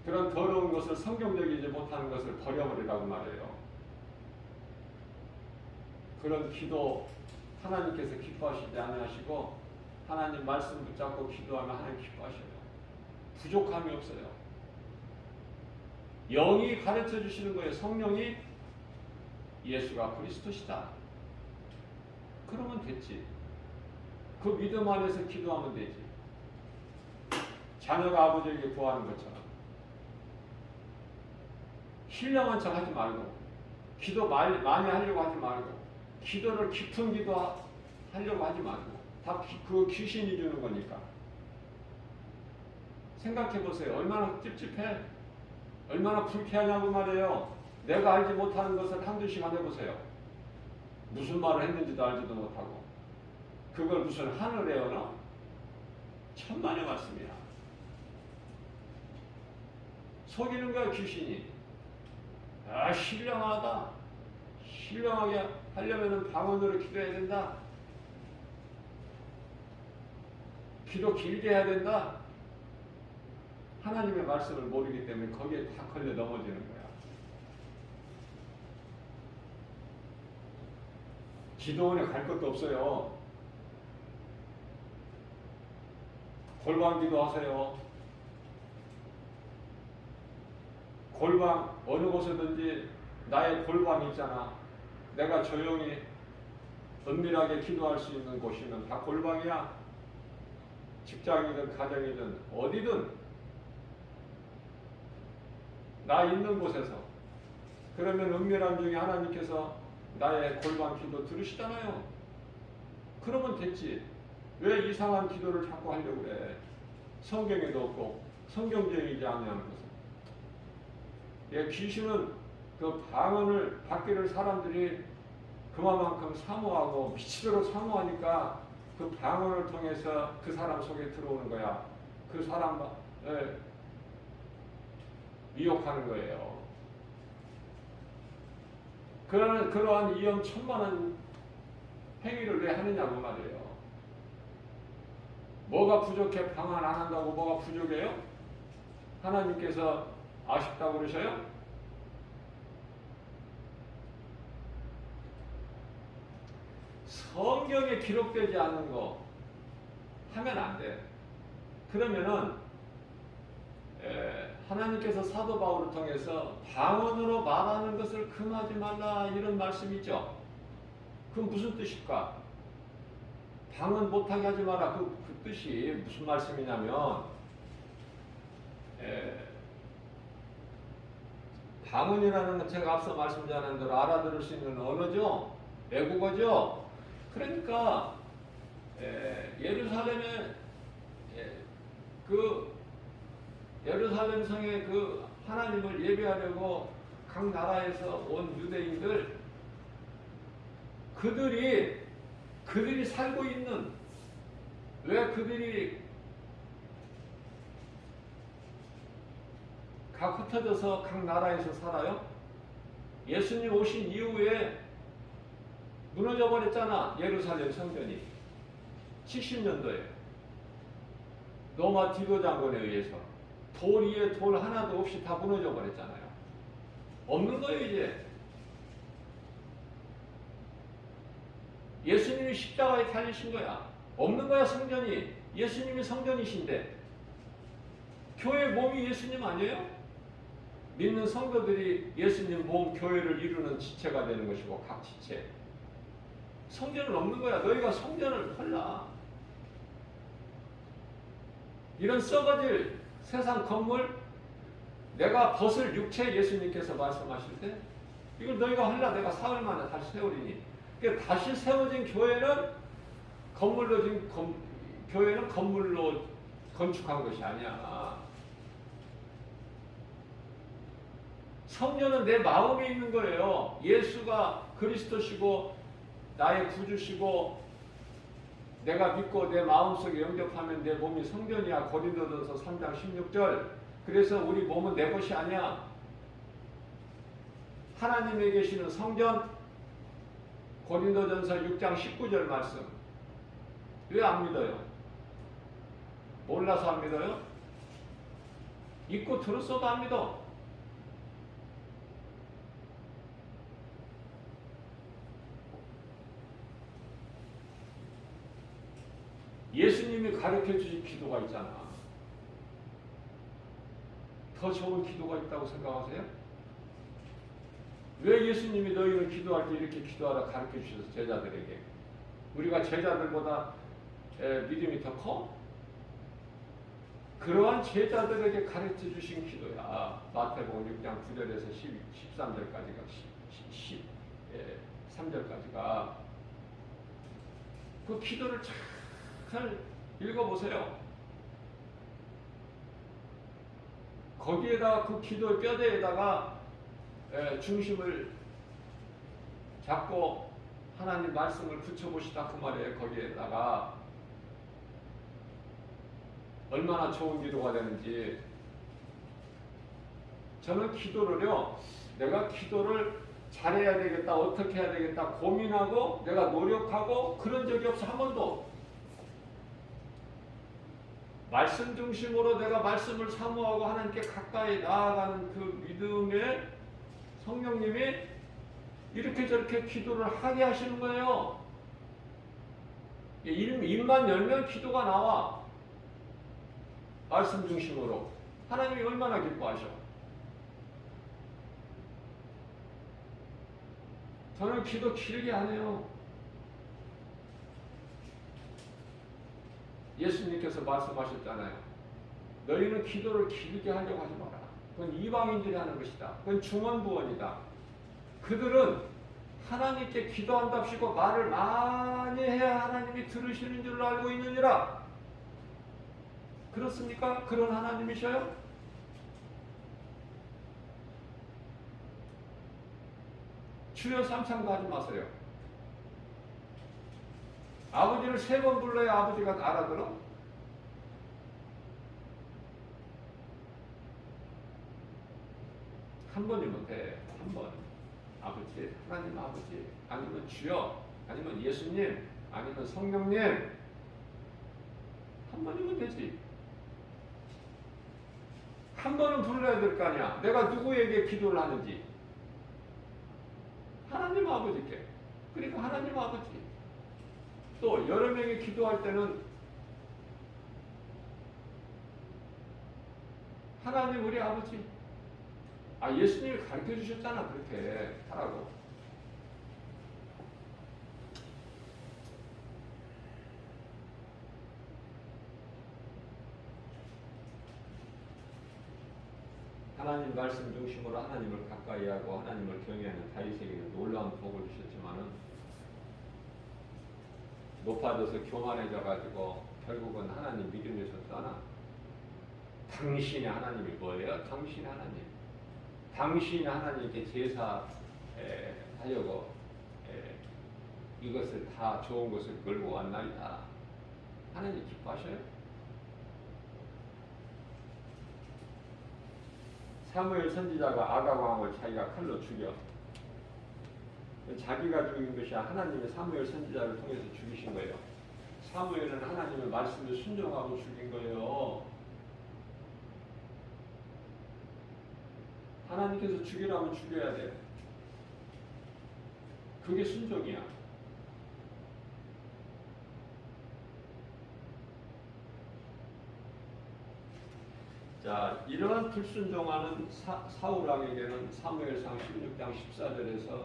그런 더러운 것을, 성경적이지 못하는 것을 버려버리라고 말해요. 그런 기도 하나님께서 기뻐하시지 않으시고, 하나님 말씀 붙잡고 기도하면 하나님 기뻐하셔요. 부족함이 없어요. 영이 가르쳐 주시는 거예요. 성령이 예수가 그리스도시다. 그러면 됐지. 그 믿음 안에서 기도하면 되지. 자녀가 아버지에게 구하는 것처럼. 신령한 척 하지 말고 기도 많이 하려고 하지 말고, 기도를 깊은 기도 하려고 하지 말고, 다 그 귀신이 주는 거니까. 생각해 보세요. 얼마나 찝찝해? 얼마나 불쾌하냐고 말이에요. 내가 알지 못하는 것을 한두 시간 해보세요. 무슨 말을 했는지도 알지도 못하고. 그걸 무슨 하늘의 언어? 천만의 말씀이야. 속이는 거야, 귀신이. 아, 신령하다. 신령하게 하려면 방언으로 기도해야 된다. 기도 길게 해야 된다. 하나님의 말씀을 모르기 때문에 거기에 다 걸려 넘어지는 거야. 기도원에 갈 것도 없어요. 골방 기도하세요. 골방 어느 곳에든지 나의 골방이 있잖아. 내가 조용히 은밀하게 기도할 수 있는 곳이면 다 골방이야. 직장이든 가정이든 어디든 나 있는 곳에서. 그러면 은밀한 중에 하나님께서 나의 골방 기도 들으시잖아요. 그러면 됐지. 왜 이상한 기도를 자꾸 하려고 그래? 성경에도 없고 성경적이지 않냐는 것은. 예, 귀신은 그 방언을 받기를 사람들이 그만큼 사모하고 미치도록 사모하니까 그 방언을 통해서 그 사람 속에 들어오는 거야. 그 사람을 미혹하는 거예요. 그러한 위험천만한 행위를 왜 하느냐고 말이에요. 뭐가 부족해? 방언 안 한다고 뭐가 부족해요? 하나님께서 아쉽다고 그러셔요? 성경에 기록되지 않는 거 하면 안 돼. 그러면은 하나님께서 사도 바울을 통해서 방언으로 말하는 것을 금하지 말라 이런 말씀이죠. 그건 무슨 뜻일까? 방언 못하게 하지 마라. 그 뜻이 무슨 말씀이냐면 방언이라는 건 제가 앞서 말씀드린 대로 알아들을 수 있는 언어죠. 외국어죠. 그러니까 예루살렘에 그 예루살렘 성에 그 하나님을 예배하려고 각 나라에서 온 유대인들 그들이 살고 있는 왜 그들이 각 흩어져서 각 나라에서 살아요? 예수님 오신 이후에 무너져 버렸잖아. 예루살렘 성전이 70년도에 로마 디도 장군에 의해서 돌 위에 돌 하나도 없이 다 무너져 버렸잖아요. 없는 거예요 이제. 예수님이 십자가에 달리신 거야. 없는 거야 성전이. 예수님이 성전이신데 교회 몸이 예수님 아니에요? 믿는 성도들이 예수님 몸 교회를 이루는 지체가 되는 것이고 각 지체. 성전은 없는 거야. 너희가 성전을 헐라. 이런 썩어질 세상 건물 내가 벗을 육체 예수님께서 말씀하실 때 이걸 너희가 헐라. 내가 사흘 만에 다시 세우리니. 그러니까 다시 세워진 교회는 교회는 건물로 건축한 것이 아니야. 성령은 내 마음에 있는 거예요. 예수가 그리스도시고 나의 구주시고 내가 믿고 내 마음속에 영접하면 내 몸이 성전이야. 고린도전서 3장 16절. 그래서 우리 몸은 내 것이 아니야. 하나님에 계시는 성전. 고린도전서 6장 19절 말씀. 왜 안 믿어요? 몰라서 안 믿어요? 잊고 들었어도 안 믿어. 예수님이 가르쳐 주신 기도가 있잖아. 더 좋은 기도가 있다고 생각하세요? 왜 예수님이 너희는 기도할 때 이렇게 기도하라 가르쳐 주셔서 제자들에게. 우리가 제자들보다 믿음이 더 커? 그러한 제자들에게 가르쳐 주신 기도야. 마태복음 6장 9절에서 13절까지가 13절까지가 그 기도를 잘 읽어보세요. 거기에다가 그 기도의 뼈대에다가 중심을 잡고 하나님 말씀을 붙여보시다 그 말이에요. 거기에다가 얼마나 좋은 기도가 되는지. 저는 기도를요, 내가 기도를 잘해야 되겠다, 어떻게 해야 되겠다 고민하고 내가 노력하고 그런 적이 없어. 한 번도. 말씀 중심으로 내가 말씀을 사모하고 하나님께 가까이 나아가는 그 믿음에 성령님이 이렇게 저렇게 기도를 하게 하시는 거예요. 입만 열면 기도가 나와. 말씀 중심으로. 하나님이 얼마나 기뻐하셔. 저는 기도 길게 안 해요. 예수님께서 말씀하셨잖아요. 너희는 기도를 길게 하려고 하지 마라. 그건 이방인들이 하는 것이다. 그건 중언부언이다. 그들은 하나님께 기도한답시고 말을 많이 해야 하나님이 들으시는 줄 알고 있느니라. 그렇습니까? 그런 하나님이셔요? 주여 삼창도 하지 마세요. 아버지를 3번 불러야 아버지가 알아들어? 한 번이면 돼. 한 번. 아버지, 하나님 아버지, 아니면 주여, 아니면 예수님, 아니면 성령님. 한 번이면 되지. 한 번은 불러야 될 거 아니야. 내가 누구에게 기도를 하는지. 하나님 아버지께. 그러니까 하나님 아버지. 또 여러 명이 기도할 때는 하나님 우리 아버지. 예수님이 가르쳐 주셨잖아. 그렇게 하라고. 하나님 말씀 중심으로 하나님을 가까이 하고 하나님을 경외하는 다윗에게는 놀라운 복을 주셨지만은 높아져서 교만해져 가지고 결국은 하나님 믿음에서 떠나. 당신의 하나님이 뭐예요? 당신의 하나님. 당신이 하나님께 제사 하려고 이것을 다 좋은 것을 끌고 왔나이다. 하나님 기뻐하셔요? 사무엘 선지자가 아각 왕을 자기가 칼로 죽여. 자기가 죽인 것이 하나님의 사무엘 선지자를 통해서 죽이신 거예요. 사무엘은 하나님의 말씀을 순종하고 죽인 거예요. 하나님께서 죽이라면 죽여야 돼. 그게 순종이야. 자, 이러한 불순종하는 사울 왕에게는 사무엘상 16장 14절에서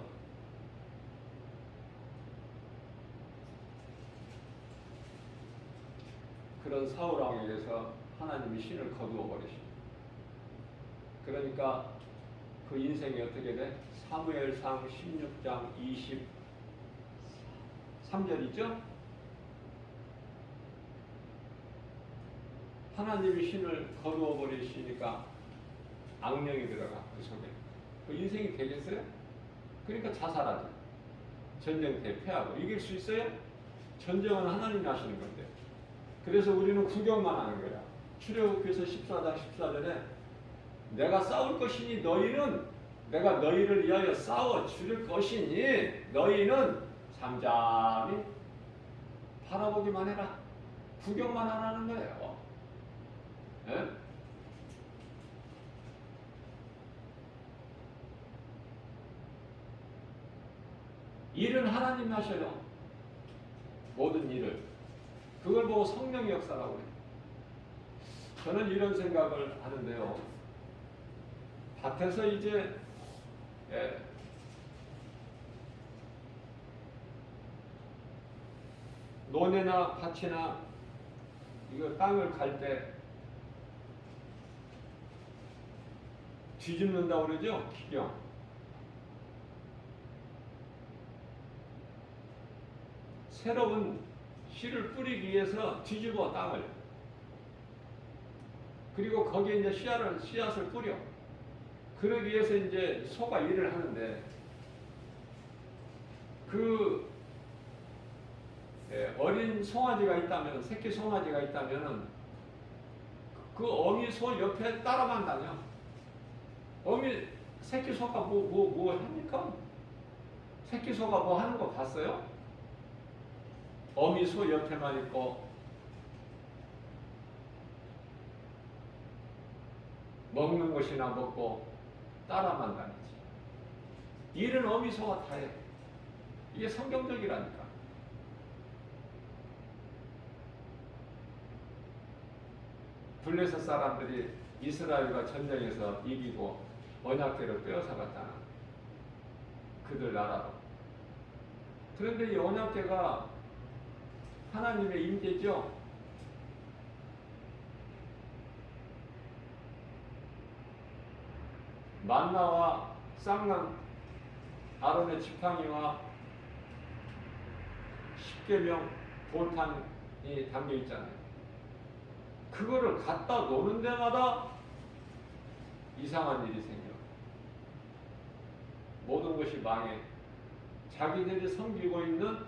그런 사울 왕에게서 하나님이 신을 거두어 버리십니다. 그러니까 그 인생이 어떻게 돼? 사무엘상 16장 23절이죠? 하나님이 신을 거두어 버리시니까 악령이 들어가 그 속에. 그 인생이 되겠어요? 그러니까 자살하죠. 전쟁 때 패하고. 이길 수 있어요? 전쟁은 하나님이 하시는 건데. 그래서 우리는 구경만 하는 거야. 출애굽기서 14장 14절에 내가 싸울 것이니 너희는 내가 너희를 위하여 싸워 줄일 것이니 너희는 잠잠히 바라보기만 해라. 구경만 안 하는 거예요. 네? 일은 하나님이 하셔요. 모든 일을. 그걸 보고 성령의 역사라고 해요. 저는 이런 생각을 하는데요. 밭에서 이제 논에나 밭이나 이거 땅을 갈 때 뒤집는다고 그러죠? 기경. 새로운 씨를 뿌리기 위해서 뒤집어 땅을. 그리고 거기에 이제 씨앗을 뿌려. 그러기 위해서 이제 소가 일을 하는데 그 어린 송아지가 있다면, 새끼 송아지가 있다면은 그 어미 소 옆에 따라만 다녀. 어미 새끼 소가 뭐 합니까? 새끼 소가 뭐 하는 거 봤어요? 어미 소 옆에만 있고 먹는 것이나 먹고 따라만 다니지. 일은 어미 소가 다 해. 이게 성경적이라니까. 블레셋 사람들이 이스라엘과 전쟁에서 이기고 언약궤를 빼앗아갔잖아. 그들 나라로. 그런데 이 언약궤가 하나님의 임재죠. 만나와 쌍난 아론의 지팡이와 십계명 돌판이 담겨 있잖아요. 그거를 갖다 놓는 데마다 이상한 일이 생겨. 모든 것이 망해. 자기들이 섬기고 있는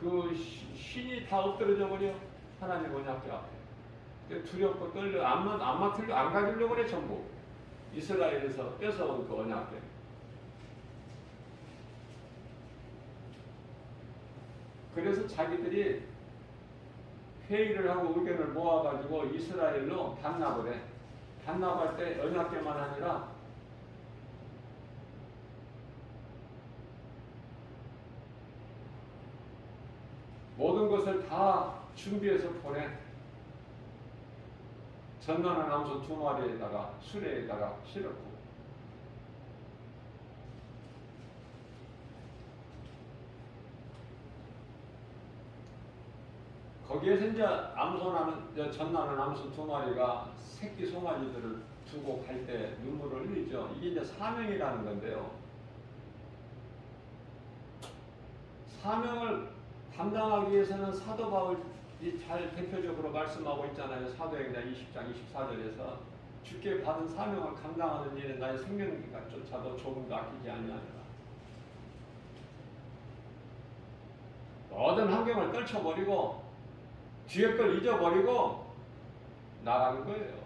그 신이 다 엎드려져 버려. 하나님 언약궤 앞에. 두렵고 떨려. 안 맡으려, 안 가지려고 그래, 전부. 이스라엘에서 뺏어온 그 언약궤. 그래서 자기들이 회의를 하고 의견을 모아가지고 이스라엘로 반납을 해. 반납할 때 언약궤만 아니라 모든 것을 다 준비해서 보내. 전나는 암소 2마리에다가 수레에다가 실었고, 거기에서 이제 전나는 암소 2마리가 새끼 송아지들을 두고 갈 때 눈물을 흘리죠. 이게 이제 사명이라는 건데요. 사명을 감당하기 위해서는 사도 바울이 잘 대표적으로 말씀하고 있잖아요. 사도행전 20장 24절에서 주께 받은 사명을 감당하는 일에 나의 생명기까지조차도 조금도 아끼지 아니하리라. 모든 환경을 떨쳐버리고 뒤에 걸 잊어버리고 나가는 거예요.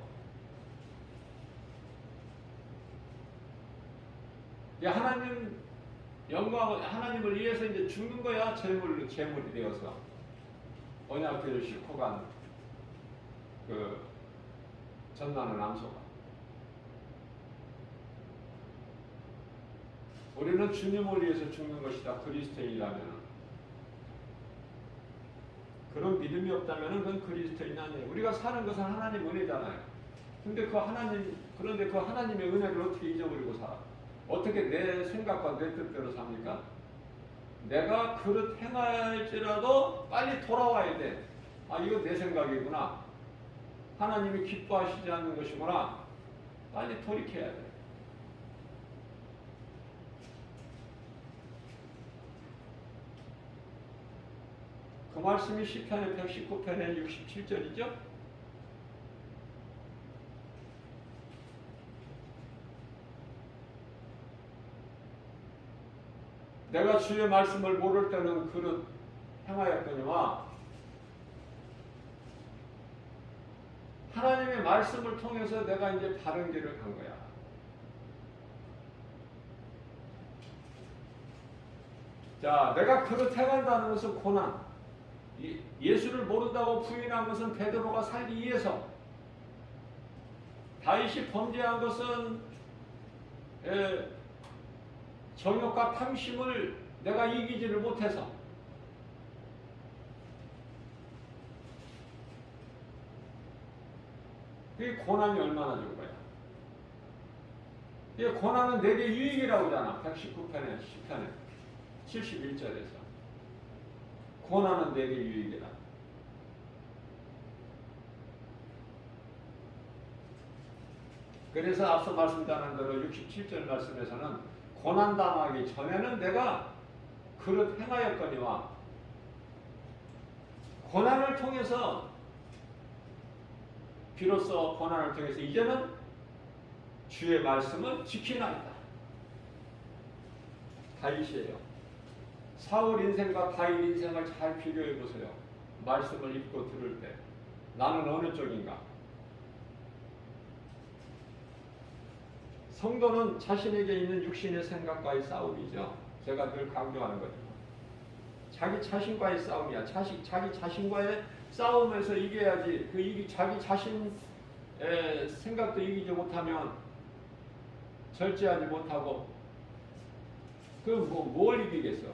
하나님 영광을, 하나님을 위해서 이제 죽는 거야. 재물이 되어서 언약궤를 싣고 간 그 전나는 암소가. 우리는 주님을 위해서 죽는 것이다. 그리스도인이라면. 그런 믿음이 없다면 그건 그리스도인이 아니에요. 우리가 사는 것은 하나님 은혜잖아요. 그런데 그 하나님의 은혜를 어떻게 잊어버리고 살아? 어떻게 내 생각과 내 뜻대로 삽니까? 내가 그릇 행할지라도 빨리 돌아와야 돼. 아, 이거 내 생각이구나. 하나님이 기뻐하시지 않는 것이구나. 빨리 돌이켜야 돼. 그 말씀이 시편의 119편의 67절이죠. 내가 주의 말씀을 모를 때는 그릇 행하였거니와 하나님의 말씀을 통해서 내가 이제 바른 길을 간 거야. 자, 내가 그릇 행한다는 것은 고난. 예수를 모른다고 부인한 것은 베드로가 살기 위해서. 다윗이 범죄한 것은 정욕과 탐심을 내가 이기지를 못해서. 이 고난이 얼마나 좋은 거야. 이 고난은 내게 유익이라고 하잖아. 119편에 10편에 71절에서 고난은 내게 유익이라. 그래서 앞서 말씀드린 대로 67절 말씀에서는 고난당하기 전에는 내가 그릇 행하였거니와 고난을 통해서 비로소 고난을 통해서 이제는 주의 말씀을 지키나이다. 다윗이에요. 사울 인생과 다윗 인생을 잘 비교해 보세요. 말씀을 읽고 들을 때 나는 어느 쪽인가? 성도는 자신에게 있는 육신의 생각과의 싸움이죠. 제가 늘 강조하는 거죠. 자기 자신과의 싸움이야. 자기 자신과의 싸움에서 이겨야지. 자기 자신의 생각도 이기지 못하면 절제하지 못하고 뭘 이기겠어?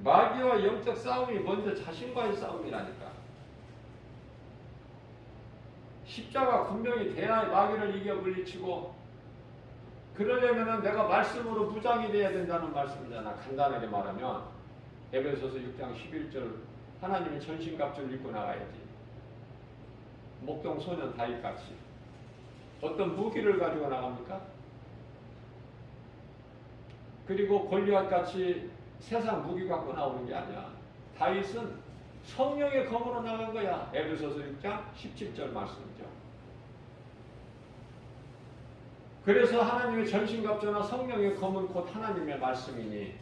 마귀와 영적 싸움이 먼저 자신과의 싸움이라니까. 십자가 군병이 돼야 마귀를 이겨 물리치고, 그러려면 내가 말씀으로 무장이 돼야 된다는 말씀이잖아. 간단하게 말하면 에베소서 6장 11절 하나님의 전신갑주를 입고 나가야지. 목동 소년 다윗같이 어떤 무기를 가지고 나갑니까? 그리고 골리앗같이 세상 무기 갖고 나오는 게 아니야. 다윗은 성령의 검으로 나간 거야. 에베소서 6장 17절 말씀이죠. 그래서 하나님의 전신갑주나 성령의 검은 곧 하나님의 말씀이니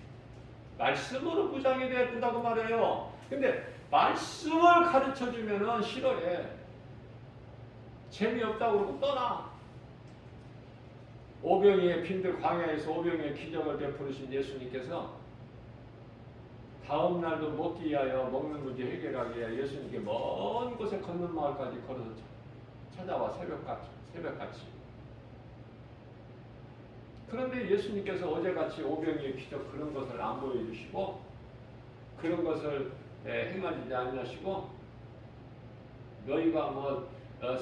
말씀으로 무장이 되어야 된다고 말해요. 근데 말씀을 가르쳐주면은 싫어해. 재미없다고 그러고 떠나. 오병이의 빈들 광야에서 오병이의 기적을 베푸르신 예수님께서 다음 날도 먹기 위하여 먹는 문제 해결하기 위하여 예수님께 먼 곳에 걷는 마을까지 걸어서 찾아와 새벽같이. 그런데 예수님께서 어제같이 오병이의 기적 그런 것을 안 보여주시고 그런 것을 행하지 않으시고 너희가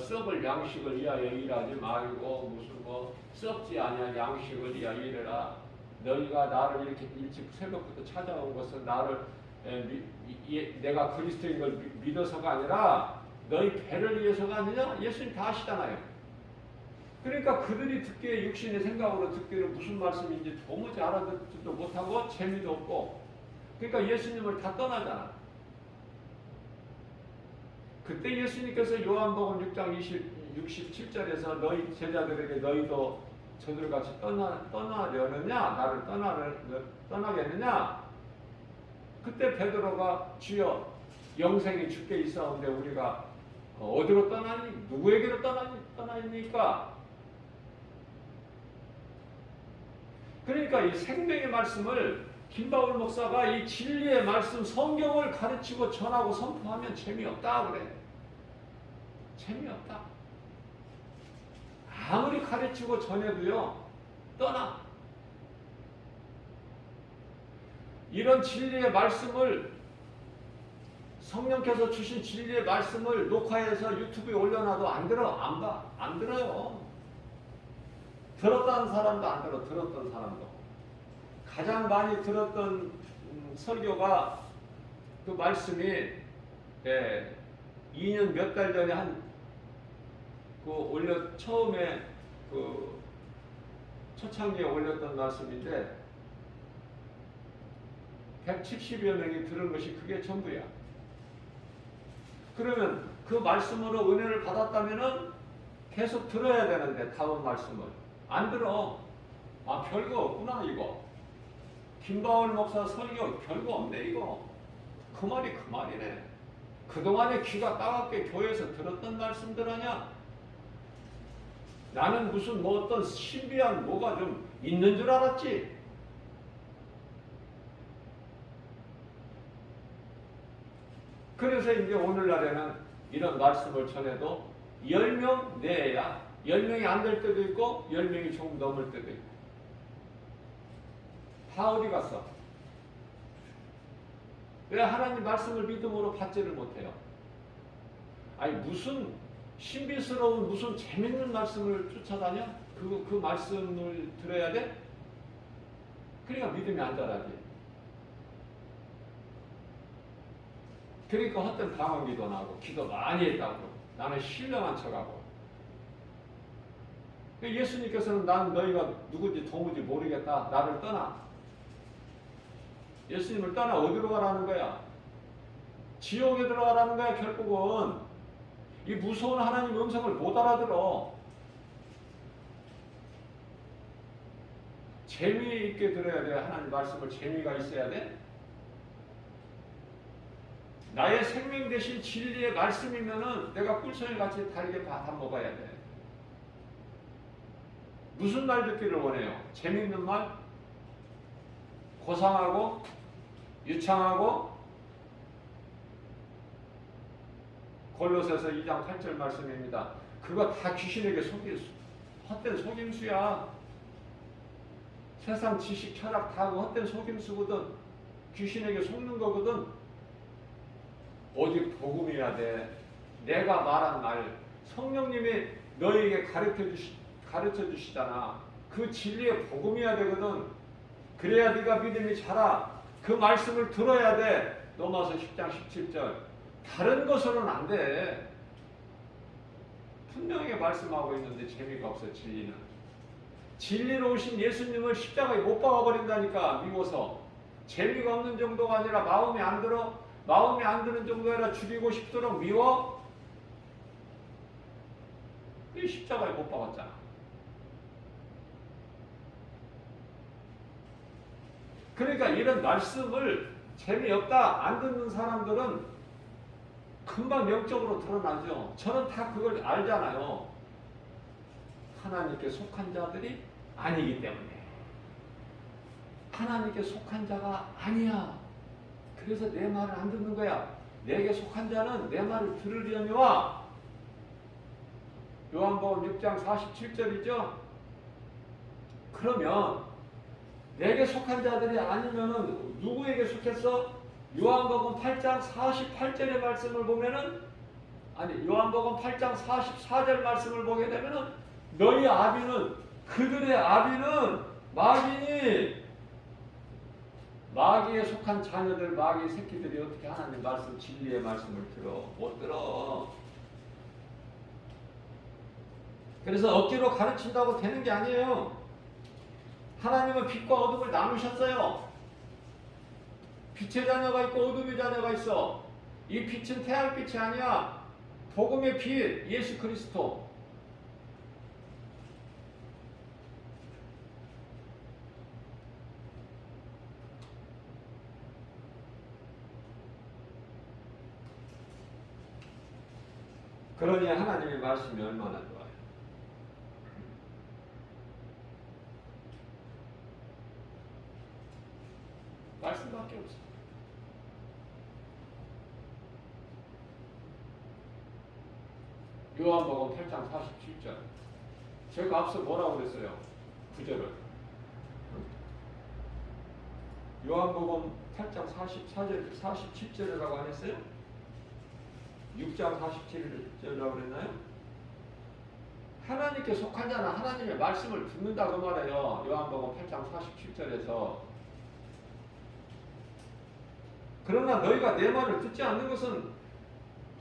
썩을 양식을 위하여 일하지 말고 무슨 썩지 아니한 양식을 위하여 일해라. 너희가 나를 이렇게 일찍 새벽부터 찾아온 것은 나를 내가 그리스도인 걸 믿어서가 아니라 너희 배를 위해서가 아니냐? 예수님 다 아시잖아요. 그러니까 그들이 듣기에 육신의 생각으로 듣기를 무슨 말씀인지 도무지 알아듣지도 못하고 재미도 없고, 그러니까 예수님을 다 떠나잖아. 그때 예수님께서 요한복음 6장 67절에서 너희 제자들에게 너희도 저들같이 떠나려느냐? 나를 떠나겠느냐? 그때 베드로가 주여 영생이 주께 있사온데 우리가 어디로 떠나니? 누구에게로 떠나니까? 그러니까 이 생명의 말씀을 김바울 목사가 이 진리의 말씀 성경을 가르치고 전하고 선포하면 재미없다 그래. 재미없다. 아무리 가르치고 전해도요 떠나. 이런 진리의 말씀을 성령께서 주신 진리의 말씀을 녹화해서 유튜브에 올려놔도 안 들어. 안 봐. 안 들어요. 들었다는 사람도 안 들어. 들었던 사람도. 가장 많이 들었던 설교가 그 말씀이 2년 몇 달 전에 처음에 초창기에 올렸던 말씀인데 170여 명이 들은 것이 그게 전부야. 그러면 그 말씀으로 은혜를 받았다면은 계속 들어야 되는데 다음 말씀을 안 들어. 아 별거 없구나 이거. 김바울 목사 설교 별거 없네 이거. 그 말이 그 말이네. 그동안에 귀가 따갑게 교회에서 들었던 말씀들 아냐? 나는 무슨 어떤 신비한 뭐가 좀 있는 줄 알았지. 그래서 이제 오늘날에는 이런 말씀을 전해도 10명 내야 10명이 안 될 때도 있고 10명이 조금 넘을 때도 있고. 다 어디 갔어? 왜 하나님 말씀을 믿음으로 받지를 못해요? 아니 무슨 신비스러운 무슨 재밌는 말씀을 쫓아다녀? 그 말씀을 들어야 돼? 그러니까 믿음이 안 자라지. 그러니까 헛된 방언기도 나고 기도 많이 했다고 나는 신령한 척하고. 예수님께서는 난 너희가 누군지 도무지 모르겠다. 나를 떠나. 예수님을 떠나 어디로 가라는 거야? 지옥에 들어가라는 거야. 결국은 이 무서운 하나님의 음성을 못 알아들어. 재미있게 들어야 돼. 하나님 말씀을 재미가 있어야 돼. 나의 생명 대신 진리의 말씀이면은 내가 꿀송이 같이 달게 밥 먹어야 돼. 무슨 말 듣기를 원해요? 재미있는 말? 고상하고 유창하고. 골로새서 2장 8절 말씀입니다. 그거 다 귀신에게 헛된 속임수야. 세상 지식 철학 다 헛된 속임수거든. 귀신에게 속는 거거든. 오직 복음이어야 돼. 내가 말한 말, 성령님이 너에게 가르쳐 주시잖아. 그 진리의 복음이어야 되거든. 그래야 네가 믿음이 자라. 그 말씀을 들어야 돼. 로마서 10장 17절. 다른 것으로는 안 돼. 분명히 말씀하고 있는데 재미가 없어. 진리는. 진리로 오신 예수님을 십자가에 못 박아버린다니까. 미워서. 재미가 없는 정도가 아니라 마음에 안 들어. 마음에 안 드는 정도가 아니라 죽이고 싶도록 미워. 이 십자가에 못 박았잖아. 그러니까 이런 말씀을 재미없다 안 듣는 사람들은 금방 영적으로 드러나죠. 저는 다 그걸 알잖아요. 하나님께 속한 자들이 아니기 때문에. 하나님께 속한 자가 아니야. 그래서 내 말을 안 듣는 거야. 내게 속한 자는 내 말을 들으려니와. 요한복음 6장 47절이죠. 그러면 내게 속한 자들이 아니면은 누구에게 속했어? 요한복음 8장 48절의 말씀을 보면은, 아니 요한복음 8장 44절 말씀을 보게 되면은 너희 아비는, 그들의 아비는 마귀니. 마귀에 속한 자녀들, 마귀 새끼들이 어떻게 하나님 말씀, 진리의 말씀을 들어? 못 들어. 그래서 억지로 가르친다고 되는 게 아니에요. 하나님은 빛과 어둠을 나누셨어요. 빛의 자녀가 있고 어둠의 자녀가 있어. 이 빛은 태양빛이 아니야. 복음의 빛, 예수 그리스도. 그러니 하나님의 말씀이 얼마나 좋아요. 말씀밖에 없어. 요한복음 8장 47절. 제가 앞서 뭐라고 그랬어요? 9절을. 요한복음 8장 44절, 47절이라고 안 했어요? 6장 47절이라고 그랬나요? 하나님께 속한 자는 하나님의 말씀을 듣는다고 말해요. 요한복음 8장 47절에서. 그러나 너희가 내 말을 듣지 않는 것은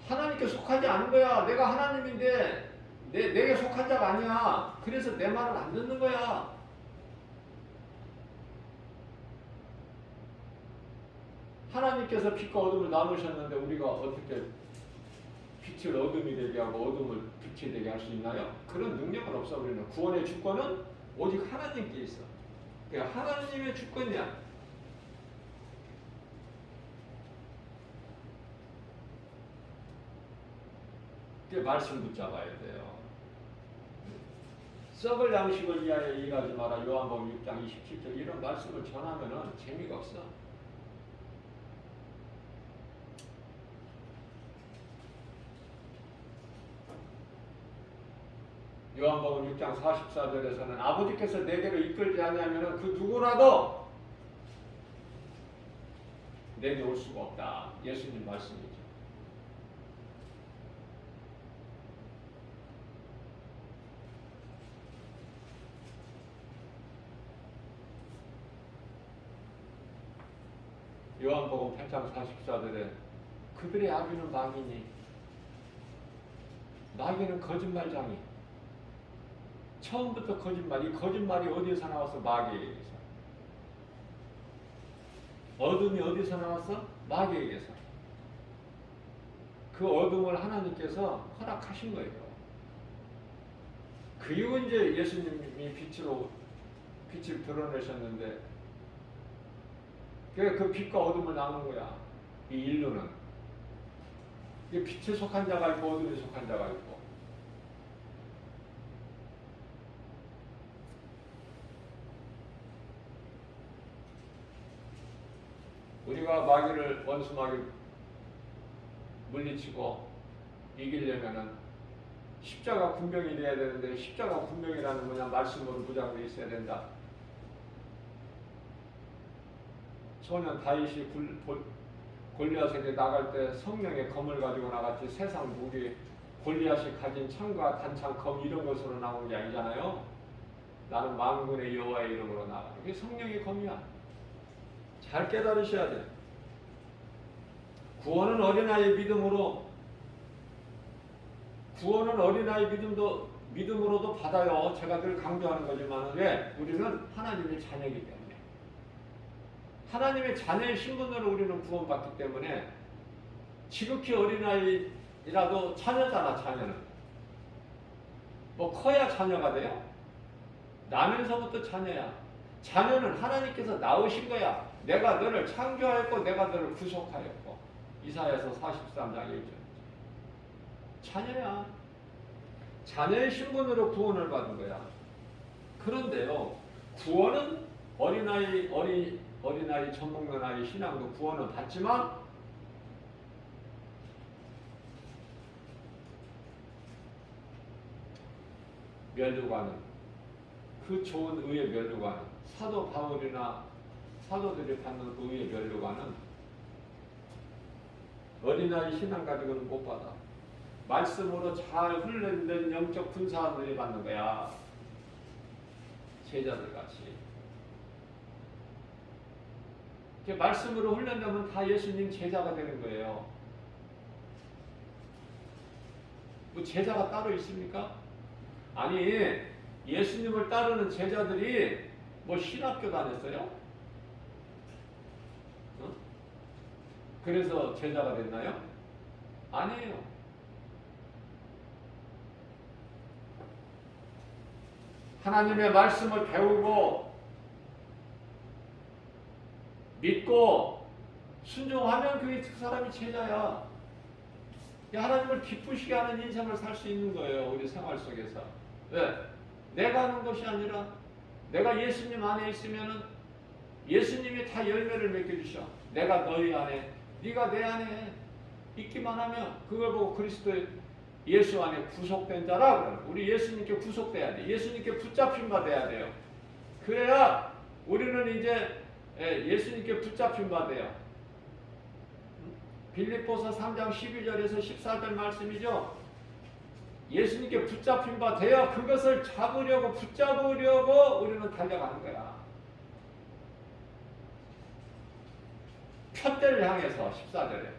하나님께 속하지 않은 거야. 내가 하나님인데 내게 속한 자가 아니야. 그래서 내 말을 안 듣는 거야. 하나님께서 빛과 어둠을 나누셨는데 우리가 어떻게 빛을 어둠이 되게 하고 어둠을 빛이 되게 할 수 있나요? 그런 능력은 없어. 우리는 구원의 주권은 오직 하나님께 있어. 그러니까 하나님의 주권이야. 그 말씀 붙잡아야 돼요. 썩을 양식을 위하여 일하지 마라. 요한복음 6장 27절. 이런 말씀을 전하면은 재미가 없어. 요한복음 6장 44절에서는 아버지께서 내게로 이끌지 않으면은 그 누구라도 내게 올 수가 없다. 예수님 말씀이죠. 요한복음 8장 44절에 그들의 아비는 마귀니, 마귀는 거짓말장이. 처음부터 거짓말. 이 거짓말이 어디에서 나왔어? 마귀에게서. 어둠이 어디서 나왔어? 마귀에게서. 그 어둠을 하나님께서 허락하신 거예요. 그리고 이제 예수님이 빛을 드러내셨는데, 그 빛과 어둠을 나눈 거야. 이 인류는. 이게 빛에 속한 자가 있고 어둠에 속한 자가 있고. 우리가 마귀를, 원수 마귀 물리치고 이기려면은 십자가 군병이 돼야 되는데, 십자가 군병이라는 뭐냐? 말씀으로 무장되어 있어야 된다. 소년 다윗이 골리앗에게 나갈 때 성령의 검을 가지고 나갔지, 세상 무기, 골리앗이 가진 창과 단창, 검 이런 것으로 나온 게 아니잖아요. 나는 만군의 여호와의 이름으로 나가. 이게 성령의 검이야. 잘 깨달으셔야 돼. 구원은 어린아이의 믿음으로, 구원은 어린아이 믿음으로도 받아요. 제가 늘 강조하는 거지만, 왜? 우리는 하나님의 자녀이기 때문에. 하나님의 자녀의 신분으로 우리는 구원받기 때문에, 지극히 어린아이라도 자녀잖아. 자녀는 뭐 커야 자녀가 돼요? 나면서부터 자녀야. 자녀는 하나님께서 낳으신 거야. 내가 너를 창조하였고 내가 너를 구속하였고. 이사야서 43장 1절. 자녀야. 자녀의 신분으로 구원을 받은 거야. 그런데요, 구원은 어린아이 젖 먹는 아이 신앙도 구원은 받지만, 멸류관은, 그 좋은 의의 멸류관, 사도 바울이나 사도들이 받는 의의 멸류관은 어린아이 신앙 가지고는 못 받아. 말씀으로 잘 훈련된 영적 군사들이 받는 거야. 제자들 같이. 말씀으로 훈련되면 다 예수님 제자가 되는 거예요. 뭐 제자가 따로 있습니까? 아니, 예수님을 따르는 제자들이 뭐 신학교 다녔어요? 어? 그래서 제자가 됐나요? 아니에요. 하나님의 말씀을 배우고 믿고 순종하면 그게 그 사람이 제자야. 하나님을 기쁘시게 하는 인생을 살 수 있는 거예요. 우리 생활 속에서. 왜? 내가 하는 것이 아니라 내가 예수님 안에 있으면은 예수님이 다 열매를 맺겨주셔. 내가 너희 안에, 네가 내 안에 있기만 하면 그걸 보고 그리스도의 예수 안에 구속된 자라 그래요. 우리 예수님께 구속돼야 돼. 예수님께 붙잡힌 바 돼야 돼요. 그래야 우리는 이제 예수님께 붙잡힌 바 돼요. 빌립보서 3장 12절에서 14절 말씀이죠. 예수님께 붙잡힌 바 되어 그것을 잡으려고, 붙잡으려고 우리는 달려가는 거야. 표대를 향해서. 14절에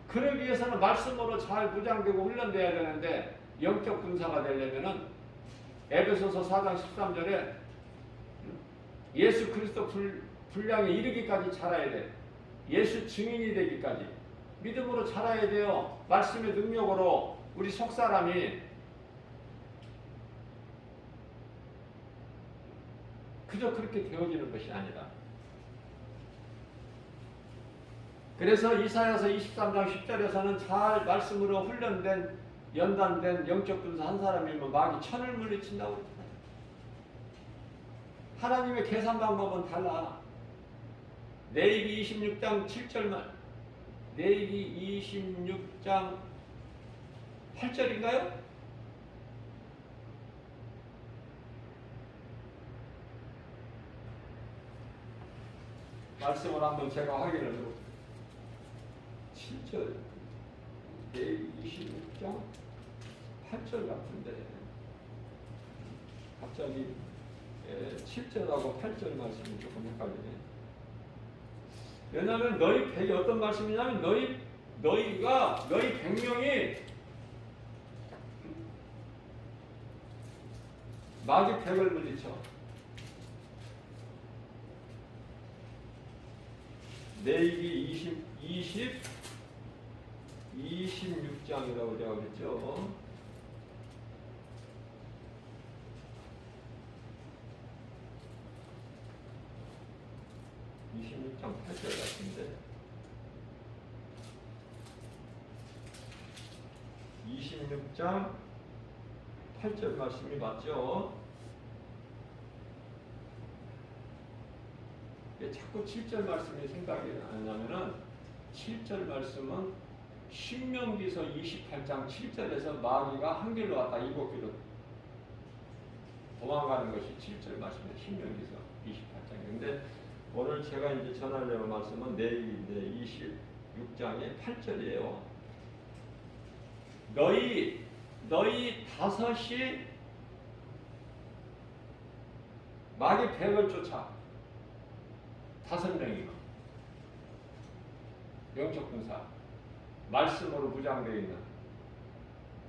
그러기 위해서는 말씀으로 잘 무장되고 훈련돼야 되는데, 영적 군사가 되려면은 에베소서 4장 13절에 예수 그리스도 분량에 이르기까지 자라야 돼. 예수 증인이 되기까지 믿음으로 자라야 돼요. 말씀의 능력으로. 우리 속사람이 그저 그렇게 되어지는 것이 아니라. 그래서 이사야서 23장 10절에서는 잘 말씀으로 훈련된, 연단된 영적 군사 한 사람이면 마귀 천을 물리친다고 그랬잖아요. 하나님의 계산 방법은 달라. 레위기 26장 7절만, 레위기 26장 8절인가요? 말씀을 한번 제가 확인을 해볼게요. 7절, 레위기 26장 8절 같은데 갑자기 7절하고 8절 말씀이 조금 헷갈리네. 왜냐하면 너희 백이 어떤 말씀이냐면, 너희 너희 100명이 마귀 100을 물리쳐. 레위기 26장이라고 제가 그랬죠. (26장) 8절 같은데 26장 8절 말씀이 맞죠? 자꾸 7절 말씀이 생각이 나냐면은 7절 말씀은 신명기서 28장 7절에서 마귀가 한 길로 왔다 7길로 도망가는 것이 7절 말씀이에요. 신명기서 28장인데 오늘 제가 이제 전하려는 말씀은 레위기 26장의 8절이에요. 너희 다섯이 마귀 100을 쫓아 5명이고 영적 군사 말씀으로 무장되어 있는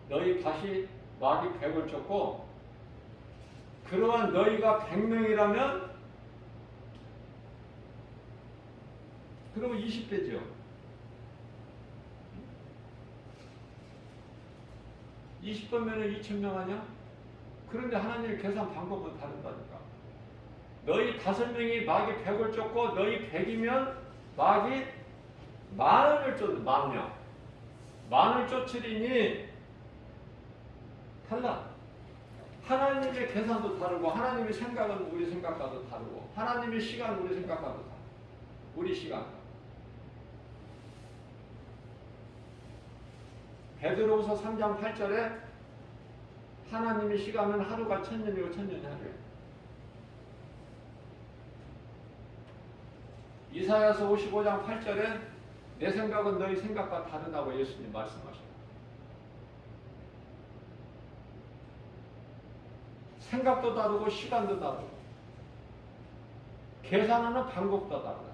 너희 다시 마귀 100을 쫓고 그러한 너희가 100명이라면 그러면 20배죠. 20번면은 2,000명 아니야? 그런데 하나님의 계산 방법은 다르다니까. 너희 5명이 마귀 100을 쫓고 너희 100이면 마귀 만을 쫓는 만명. 만을 쫓으리니 달라. 하나님의 계산도 다르고 하나님의 생각은 우리 생각과도 다르고 하나님의 시간은 우리 생각과도 다르고 우리 시간. 베드로후서 3장 8절에 하나님의 시간은 하루가 1000년이고 1000년이 하루예요. 이사야서 55장 8절에 내 생각은 너희 생각과 다르다고 예수님 말씀하셔요. 생각도 다르고 시간도 다르고 계산하는 방법도 다르다.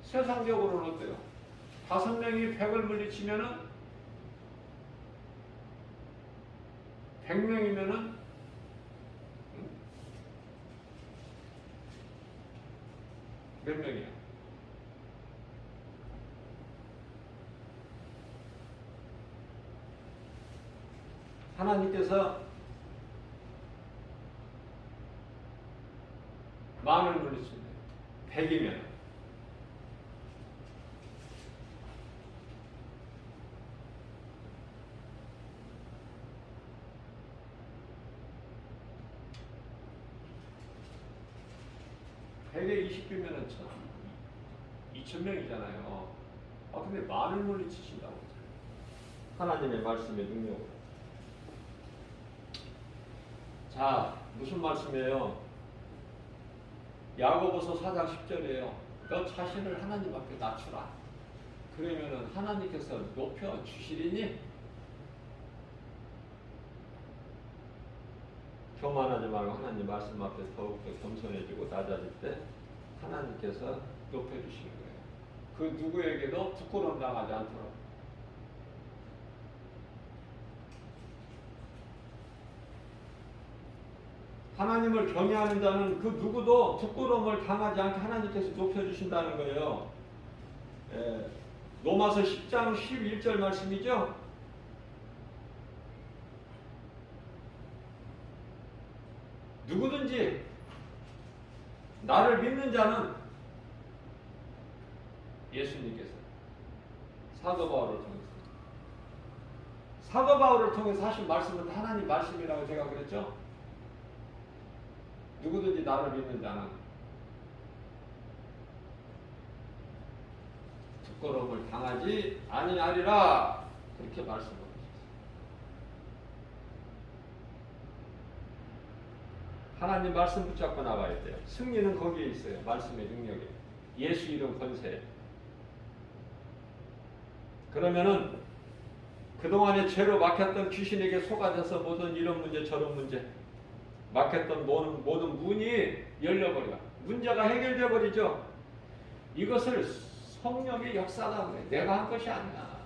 세상적으로는 어때요? 5명이 100을 물리치면은 100명이면은 몇 명이야? 하나님께서 만을 물리치면 100이면 백에 20비면은 2,000명이잖아요. 근데 만을 물리치신다고. 하나님의 말씀의 능력으로. 자, 무슨 말씀이에요? 야고보서 4장 10절이에요. 너 자신을 하나님 앞에 낮추라. 그러면은 하나님께서 높여 주시리니 교만하지 말고 하나님 말씀 앞에 더욱더 겸손해지고 낮아질 때 하나님께서 높여주시는 거예요. 그 누구에게도 부끄러움 당하지 않도록. 하나님을 경외하는 자는 그 누구도 부끄러움을 당하지 않게 하나님께서 높여주신다는 거예요. 로마서 10장 11절 말씀이죠. 누구든지 나를 믿는 자는 예수님께서 사도 바울을 통해서 하신 말씀은 하나님 말씀이라고 제가 그랬죠. 누구든지 나를 믿는 자는 부끄러움을 당하지 아니하리라 그렇게 말씀하셨어요. 하나님 말씀 붙잡고 나가야 돼요. 승리는 거기에 있어요. 말씀의 능력에. 예수 이름 권세. 그러면은 그동안에 죄로 막혔던 귀신에게 속아져서 모든 이런 문제 저런 문제 막혔던 모든 문이 열려버려. 문제가 해결돼 버리죠. 이것을 성령의 역사가 그래. 내가 한 것이 아니야.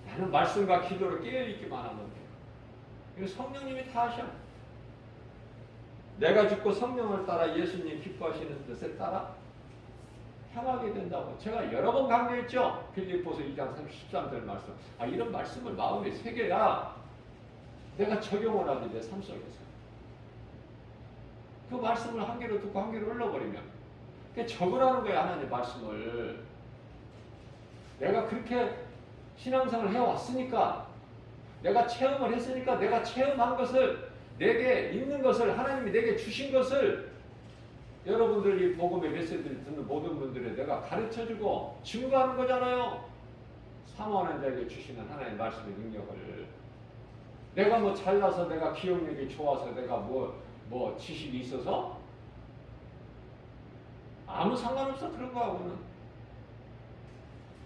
나는 말씀과 기도로 깨어있기만 하면 돼. 이거 성령님이 다 하셔. 내가 죽고 성령을 따라 예수님 기뻐하시는 뜻에 따라 향하게 된다고 제가 여러 번 강조했죠. 빌립보서 2장 13절 말씀. 이런 말씀을 마음에 새겨야 내가 적용을 하게 돼, 삶 속에서. 그 말씀을 한 개로 듣고 한 개로 흘러버리면 적으라는 거야, 하나님 말씀을. 내가 그렇게 신앙생활을 해왔으니까, 내가 체험을 했으니까, 내가 체험한 것을, 내게 있는 것을, 하나님이 내게 주신 것을 여러분들이 복음의 메시지를 듣는 모든 분들에 내가 가르쳐주고 증거하는 거잖아요. 사모하는 자에게 주시는 하나님의 말씀의 능력을. 내가 뭐 잘나서, 내가 기억력이 좋아서, 내가 뭐 지식이 있어서 아무 상관없어. 그런 거하고는.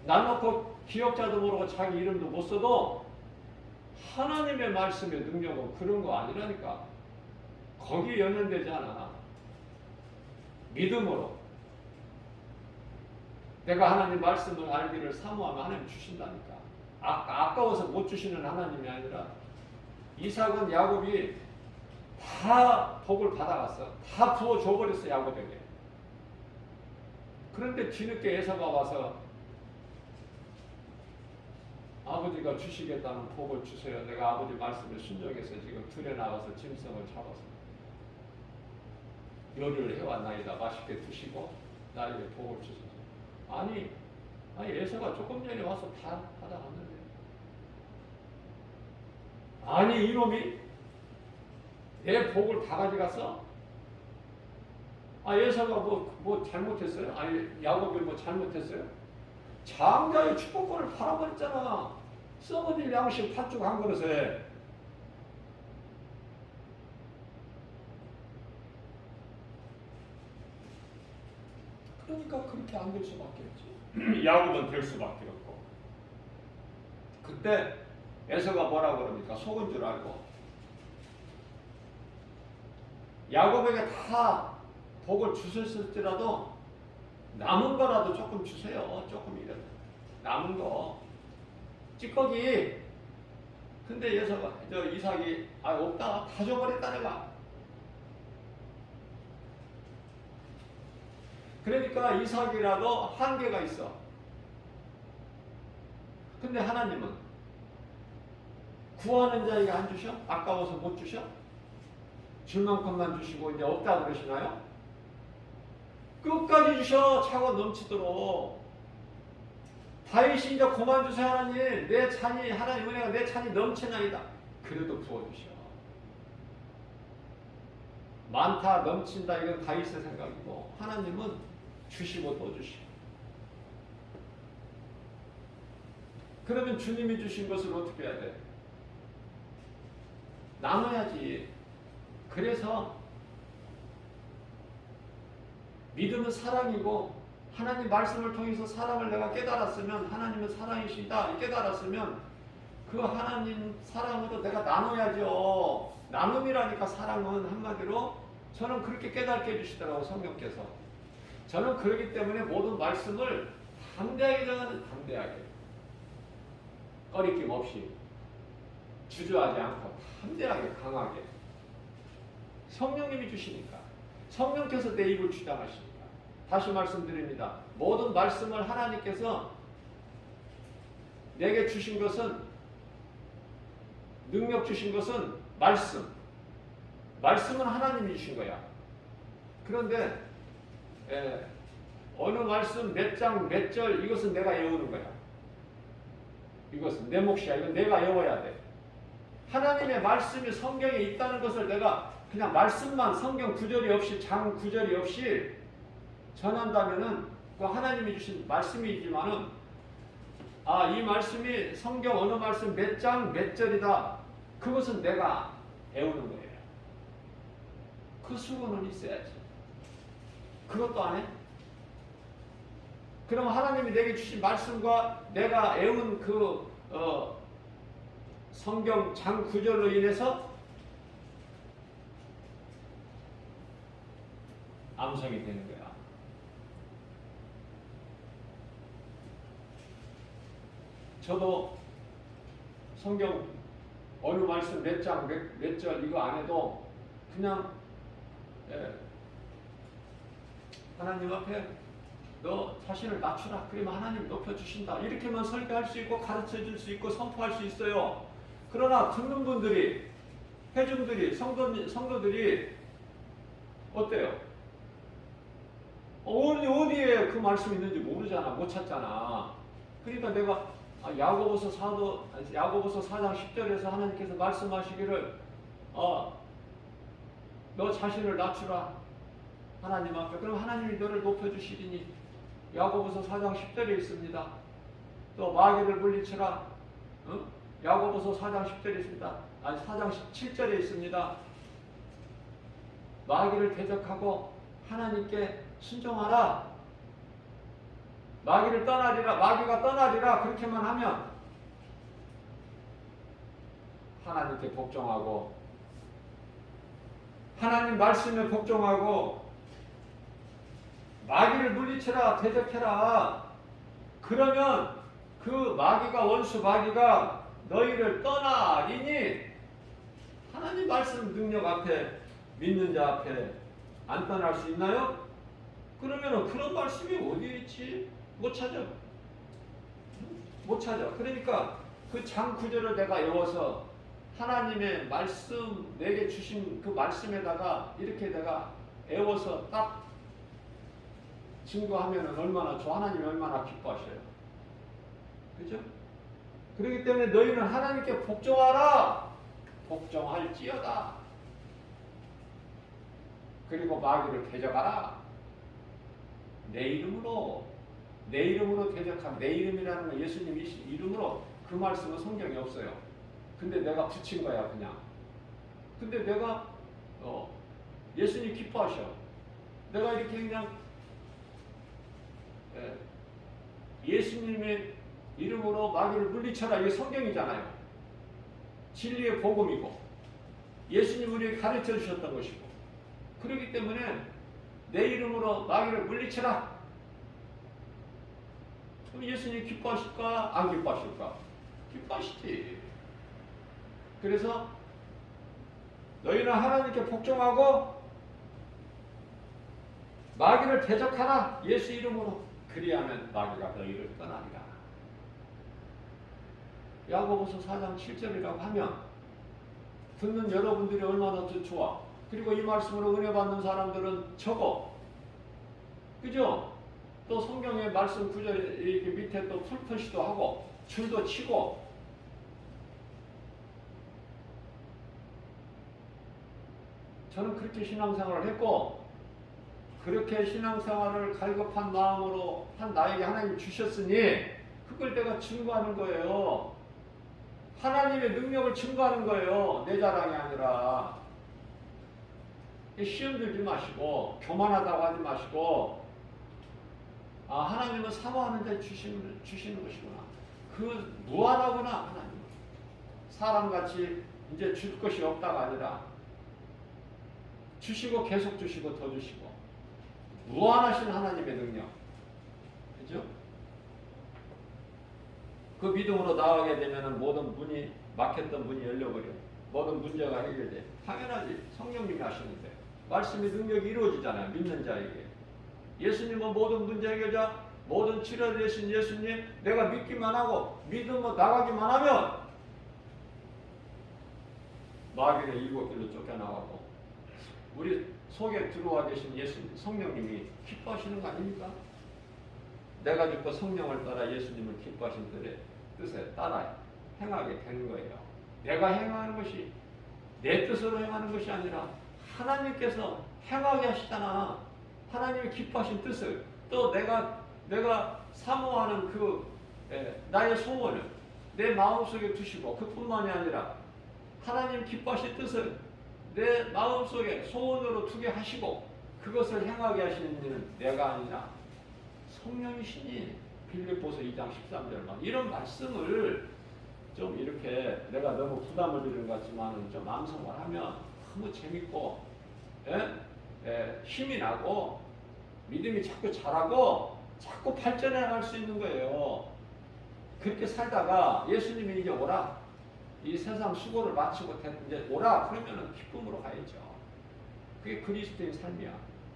나놓고 기억자도 모르고 자기 이름도 못 써도 하나님의 말씀의 능력은 그런 거 아니라니까. 거기에 연연되지 않아. 믿음으로 내가 하나님 말씀을 알기를 사모하면 하나님 주신다니까. 아까워서 못 주시는 하나님이 아니라, 이삭은 야곱이 다 복을 받아갔어. 다 부어줘버렸어, 야곱에게. 그런데 뒤늦게 에서가 와서 아버지가 주시겠다는 복을 주세요. 내가 아버지 말씀을 순종해서 지금 들에 나가서 짐승을 잡아서 요리를 해왔나이다. 맛있게 드시고 나에게 복을 주소서. 아니 에서가 조금 전에 와서 다 받아갔는데, 아니 이놈이 내 복을 다 가져갔어? 에서가 뭐 잘못했어요? 야곱이 뭐 잘못했어요? 장자의 축복권을 팔아버렸잖아. 썩어질 양식 팥죽 한 그릇에. 그러니까 그렇게 안 될 수밖에 없지. 야곱은 될 수밖에 없고. 그때 에서가 뭐라고 그럽니까? 속은 줄 알고 야곱에게 다 복을 주셨을지라도 남은 거라도 조금 주세요. 조금이라도. 남은 거. 찌꺼기. 근데 이삭이 없다. 다 줘버렸다 내가. 그러니까 이삭이라도 한계가 있어. 근데 하나님은 구하는 자에게 안 주셔? 아까워서 못 주셔? 줄 만큼만 주시고 이제 없다 그러시나요? 끝까지 주셔. 차고 넘치도록. 다윗이 이제 그만 주세요 하나님. 내 찬이, 하나님 은혜가 내 찬이 넘치나이다. 그래도 부어주셔. 많다 넘친다 이건 다윗의 생각이고, 하나님은 주시고 또 주시고. 그러면 주님이 주신 것을 어떻게 해야 돼? 나눠야지. 그래서 믿음은 사랑이고, 하나님 말씀을 통해서 사랑을 내가 깨달았으면, 하나님은 사랑이시다 깨달았으면 그 하나님 사랑으로 내가 나눠야죠. 나눔이라니까. 사랑은 한마디로 저는 그렇게 깨닫게 해주시더라고, 성령께서. 저는 그렇기 때문에 모든 말씀을 담대하게 전하는, 담대하게 꺼리낌 없이 주저하지 않고 담대하게 강하게. 성령님이 주시니까. 성령께서 내 입을 주장하시니까. 다시 말씀드립니다. 모든 말씀을 하나님께서 내게 주신 것은, 능력 주신 것은 말씀은 하나님이 주신 거야. 그런데 어느 말씀 몇 장 몇 절 이것은 내가 외우는 거야. 이것은 내 몫이야. 이건 내가 외워야 돼. 하나님의 말씀이 성경에 있다는 것을 내가 그냥 말씀만, 성경 구절이 없이, 장 구절이 없이 전한다면은 그 하나님이 주신 말씀이지만은, 이 말씀이 성경 어느 말씀 몇 장 몇 절이다. 그것은 내가 외우는 거예요. 그 수고는 있어야지. 그것도 안 해? 그럼 하나님이 내게 주신 말씀과 내가 외운 그 성경 장 구절로 인해서 암송이 되는 거야. 저도 성경 어느 말씀 몇 장, 몇 절 이거 안 해도 그냥 하나님 앞에 너 자신을 낮추라. 그러면 하나님 높여주신다. 이렇게만 설교할 수 있고 가르쳐줄 수 있고 선포할 수 있어요. 그러나 듣는 분들이, 회중들이, 성도들이 어때요? 어디에 그 말씀이 있는지 모르잖아. 못 찾잖아. 그러니까 내가 야고보서 4장 10절에서 하나님께서 말씀하시기를 너 자신을 낮추라. 하나님 앞에. 그럼 하나님이 너를 높여주시리니. 야고보서 4장 10절에 있습니다. 또 마귀를 물리치라. 야고보서 4장 10절에 있습니다. 4장 7절에 있습니다. 마귀를 대적하고 하나님께 순종하라. 마귀가 떠나리라. 그렇게만 하면 하나님께 복종하고 하나님 말씀에 복종하고 마귀를 물리치라. 대적해라. 그러면 그 원수 마귀가 너희를 떠나리니. 하나님 말씀 능력 앞에, 믿는 자 앞에 안 떠날 수 있나요? 그러면 그런 말씀이 어디에 있지? 못 찾아. 그러니까 그 장 9절을 내가 외워서 하나님의 말씀, 내게 주신 그 말씀에다가 이렇게 내가 외워서 딱 증거하면 얼마나 좋아. 하나님이 얼마나 기뻐하셔요. 그죠? 그렇기 때문에 너희는 하나님께 복종하라. 복종할지어다. 그리고 마귀를 대적하라. 내 이름으로 대적한, 내 이름이라는 건 예수님 이름으로. 그 말씀은 성경에 없어요. 근데 내가 붙인 거야 그냥. 근데 내가 예수님 기뻐하셔. 내가 이렇게 그냥 예수님의 이름으로 마귀를 물리쳐라. 이게 성경이잖아요. 진리의 복음이고 예수님 우리에게 가르쳐 주셨던 것이고. 그렇기 때문에 내 이름으로 마귀를 물리쳐라. 그럼 예수님 기뻐하실까? 안 기뻐하실까? 기뻐하시지. 그래서 너희는 하나님께 복종하고 마귀를 대적하라. 예수 이름으로. 그리하면 마귀가 너희를 떠나리라. 야고보서 4장 7절이라고 하면 듣는 여러분들이 얼마나 더 좋아. 그리고 이 말씀으로 은혜 받는 사람들은 적어. 그죠? 또 성경의 말씀 구절 이렇게 밑에 또 풀표시도 하고 줄도 치고. 저는 그렇게 신앙생활을 했고, 그렇게 신앙생활을 갈급한 마음으로 한 나에게 하나님 주셨으니 그걸 내가 증거하는 거예요. 하나님의 능력을 증거하는 거예요. 내 자랑이 아니라. 시험 들지 마시고 교만하다고 하지 마시고 하나님은 사모하는 자 주시는 것이구나. 그 무한하구나. 하나님 사람같이 이제 줄 것이 없다가 아니라 주시고 계속 주시고 더 주시고 무한하신 하나님의 능력. 그죠? 그 믿음으로 나아가게 되면 모든 문이, 막혔던 문이 열려버려. 모든 문제가 해결돼. 당연하지. 성령님이 하시는데 말씀의 능력이 이루어지잖아요. 믿는 자에게. 예수님은 모든 문제 해결자, 모든 치료를 되신 예수님, 내가 믿기만 하고 믿음으로 나가기만 하면 마귀는 일곱 길로 쫓겨나가고 우리 속에 들어와 계신 예수님, 성령님이 기뻐하시는 거 아닙니까? 내가 죽고 성령을 따라 예수님을 기뻐하신 뜻에 따라 행하게 되는 거예요. 내가 행하는 것이 내 뜻으로 행하는 것이 아니라 하나님께서 행하게 하시잖아. 하나님이 기뻐하신 뜻을. 또 내가 사모하는 나의 소원을 내 마음속에 두시고, 그뿐만이 아니라 하나님 기뻐하신 뜻을 내 마음속에 소원으로 두게 하시고, 그것을 행하게 하시는 일은 내가 아니라 성령이시니. 빌립보서 2장 13절 이런 말씀을 좀 이렇게 내가 너무 부담을 드리는 것 같지만 좀 암송을 하면 너무 재밌고 힘이 나고 믿음이 자꾸 자라고 자꾸 발전해 나갈 수 있는 거예요. 그렇게 살다가 예수님이 이제 오라. 이 세상 수고를 마치고 이제 오라. 그러면은 기쁨으로 가야죠. 그게 그리스도의 삶이야.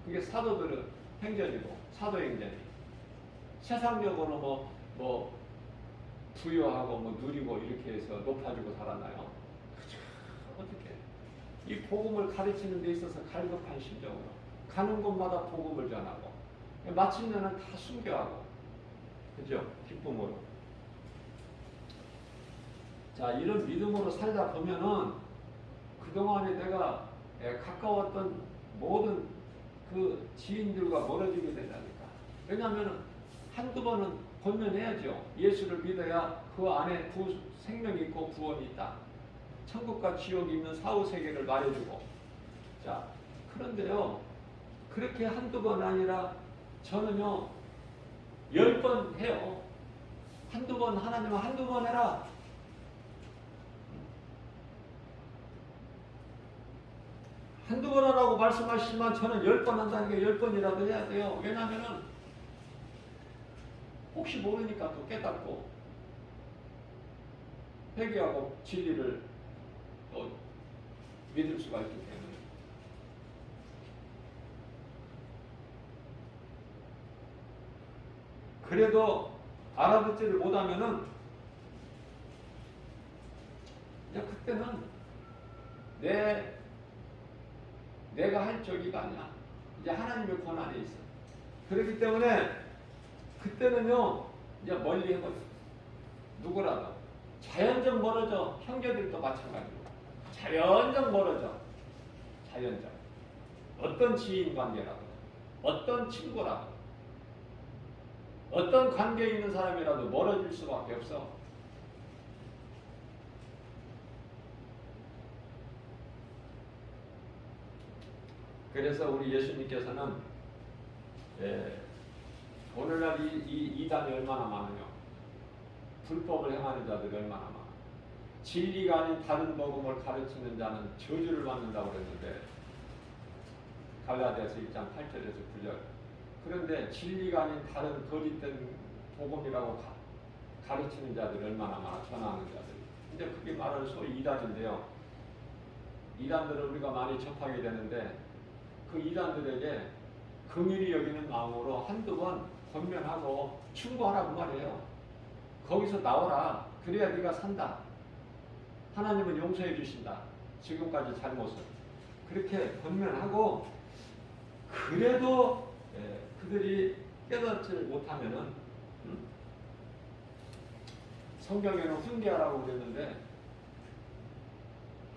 그게 사도들은 행전이고 사도행전이. 세상적으로 뭐 부유하고 뭐 누리고 이렇게 해서 높아지고 살았나요? 그쵸. 어떻게? 이 복음을 가르치는 데 있어서 갈급한 심정으로 가는 곳마다 복음을 전하고 마침내는 다 순교하고, 그죠? 기쁨으로. 자, 이런 믿음으로 살다 보면은 그동안에 내가 가까웠던 모든 그 지인들과 멀어지게 된다니까. 왜냐하면 한두 번은 권면해야죠. 예수를 믿어야 그 안에 생명이 있고 구원이 있다. 천국과 지옥이 있는 사후세계를 말해주고. 자, 그런데요, 그렇게 한두 번 아니라 저는요 10번 해요. 한두 번, 하나님은 한두 번 해라. 한두 번 하라고 말씀하시지만 저는 10번 한다는 게 10번이라도 해야 돼요. 왜냐하면 혹시 모르니까 또 깨닫고 회개하고 진리를 또 믿을 수가 있기 때문에. 그래도 알아듣지를 못하면은 그냥 그때는 내가 할 적이가 아니야. 이제 하나님의 권한에 있어. 그렇기 때문에 그때는요 이제 멀리 해버려. 누구라도 자연적 멀어져. 형제들도 마찬가지고 자연적 멀어져. 자연적. 어떤 지인 관계라도, 어떤 친구라도, 어떤 관계에 있는 사람이라도 멀어질 수밖에 없어. 그래서 우리 예수님께서는 오늘날 이 이단이 얼마나 많으냐. 불법을 행하는 자들이 얼마나 많아. 진리가 아닌 다른 복음을 가르치는 자는 저주를 받는다고 그랬는데 갈라디아서 1장 8절에서 9절. 그런데 진리가 아닌 다른 거짓된 복음이라고 가르치는 자들이 얼마나 많아. 전하는 자들. 근데 그게 말하는 소위 이단인데요. 이단들을 우리가 많이 접하게 되는데 그 이단들에게 긍휼히 여기는 마음으로 한두 번 권면하고 충고하라고 말이에요. 거기서 나오라. 그래야 네가 산다. 하나님은 용서해 주신다. 지금까지 잘못을. 그렇게 권면하고 그래도 그들이 깨닫지를 못하면은 성경에는 훈계하라고 그랬는데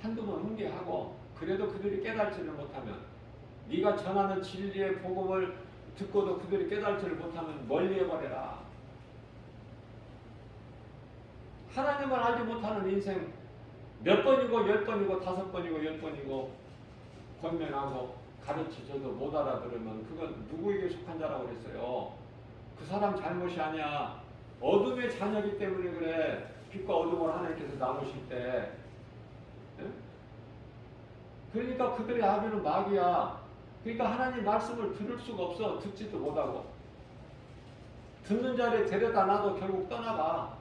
한두 번 훈계하고 그래도 그들이 깨닫지를 못하면 네가 전하는 진리의 복음을 듣고도 그들이 깨닫지를 못하면 멀리해버려라. 하나님을 알지 못하는 인생 몇 번이고 10번이고 5번이고 10번이고 권면하고 가르치셔도 못 알아들으면 그건 누구에게 속한 자라고 그랬어요. 그 사람 잘못이 아니야. 어둠의 자녀이기 때문에 그래. 빛과 어둠을 하나님께서 나누실 때. 그러니까 그들의 아비는 마귀야. 그러니까 하나님 말씀을 들을 수가 없어. 듣지도 못하고. 듣는 자리에 데려다 놔도 결국 떠나가.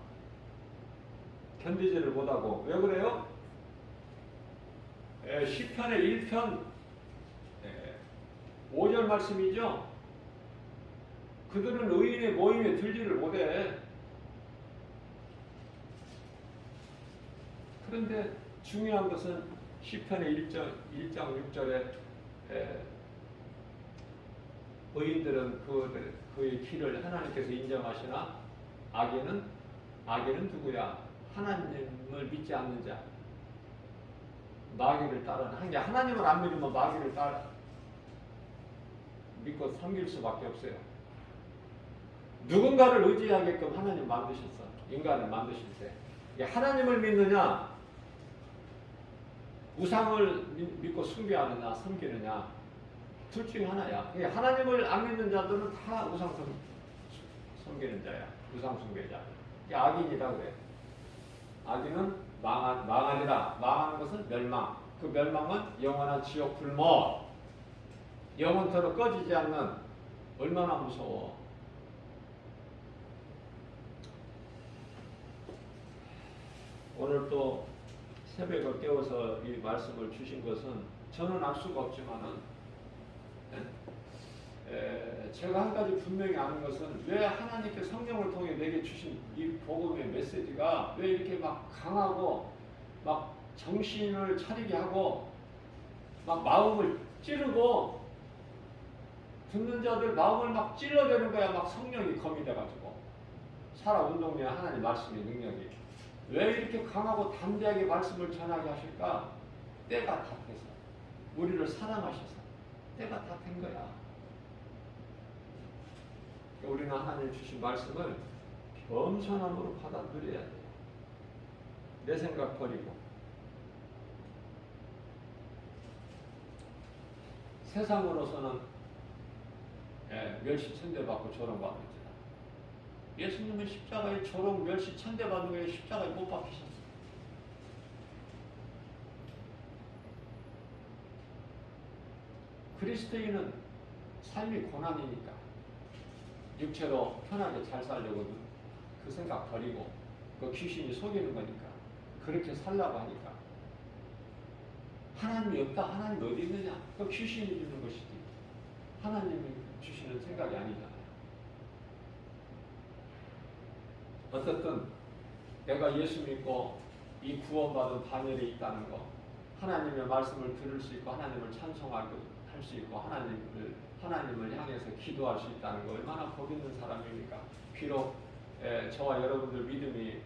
견디지를 못하고. 왜 그래요? 시편의 1편 5절 말씀이죠. 그들은 의인의 모임에 들지를 못해. 그런데 중요한 것은 시편의 1장 6절에 의인들은 그의 길을 하나님께서 인정하시나 악인은 누구야? 하나님을 믿지 않는 자. 마귀를 따르는 하나님을 안 믿으면 마귀를 믿고 섬길 수밖에 없어요. 누군가를 의지하게끔 하나님 만드셨어. 인간을 만드실 때. 하나님을 믿느냐 우상을 믿고 숭배하느냐 섬기느냐 둘 중에 하나야. 하나님을 안 믿는 자들은 다 우상 섬기는 자야. 우상 숭배자. 이게 악인이라 그래. 악인은 망하리라. 망하는 것은 멸망. 그 멸망은 영원한 지옥 불못. 영원토록 꺼지지 않는. 얼마나 무서워. 오늘 또 새벽을 깨워서 이 말씀을 주신 것은 저는 알 수가 없지만은 제가 한 가지 분명히 아는 것은 왜 하나님께 성령을 통해 내게 주신 이 복음의 메시지가 왜 이렇게 막 강하고 막 정신을 차리게 하고 막 마음을 찌르고 듣는 자들 마음을 막 찔러대는 거야. 막 성령이 검이 돼가지고 살아 운동량에 하나님 말씀의 능력이 왜 이렇게 강하고 담대하게 말씀을 전하게 하실까? 때가 다 돼서 우리를 사랑하셔서 때가 다 된 거야. 우리는 하나님 주신 말씀을 겸손함으로 받아들여야 돼요. 내 생각 버리고. 세상으로서는 멸시 천대받고 조롱받는지라. 예수님은 십자가에 조롱 멸시 천대받은 거에 십자가에 못 박히셨어요. 그리스도인은 삶이 고난이니까 육체로 편하게 잘 살려거든. 그 생각 버리고 그 귀신이 속이는 거니까 그렇게 살라고 하니까 하나님이 없다. 하나님 어디 있느냐? 그 귀신이 주는 것이지 하나님이 주시는 생각이 아니잖아요. 어떻든 내가 예수 믿고 이 구원받은 반열에 있다는 거, 하나님의 말씀을 들을 수 있고 하나님을 찬송할 수 있고 하나님을 향해서 기도할 수 있다는 거 얼마나 복 있는 사람입니까? 비록 저와 여러분들 믿음이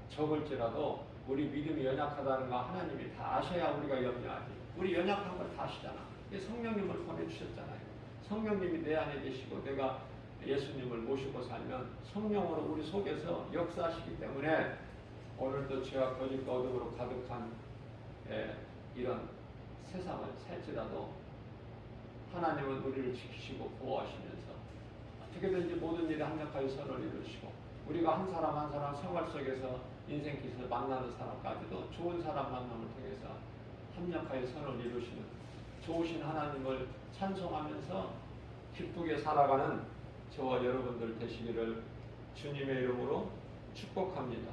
적을지라도 우리 믿음이 연약하다는 거 하나님이 다 아셔야 우리가 염려하지. 우리 연약한 걸 다 아시잖아. 성령님을 보내주셨잖아요. 성령님이 내 안에 계시고 내가 예수님을 모시고 살면 성령으로 우리 속에서 역사하시기 때문에 오늘도 죄와 거짓과 어둠으로 가득한 이런 세상을 살지라도 하나님은 우리를 지키시고 보호하시면서 어떻게든지 모든 일에 합력하여 선을 이루시고 우리가 한 사람 한 사람 생활 속에서 인생길에서 만나는 사람까지도 좋은 사람 만남을 통해서 합력하여 선을 이루시는 좋으신 하나님을 찬송하면서 기쁘게 살아가는 저와 여러분들 되시기를 주님의 이름으로 축복합니다.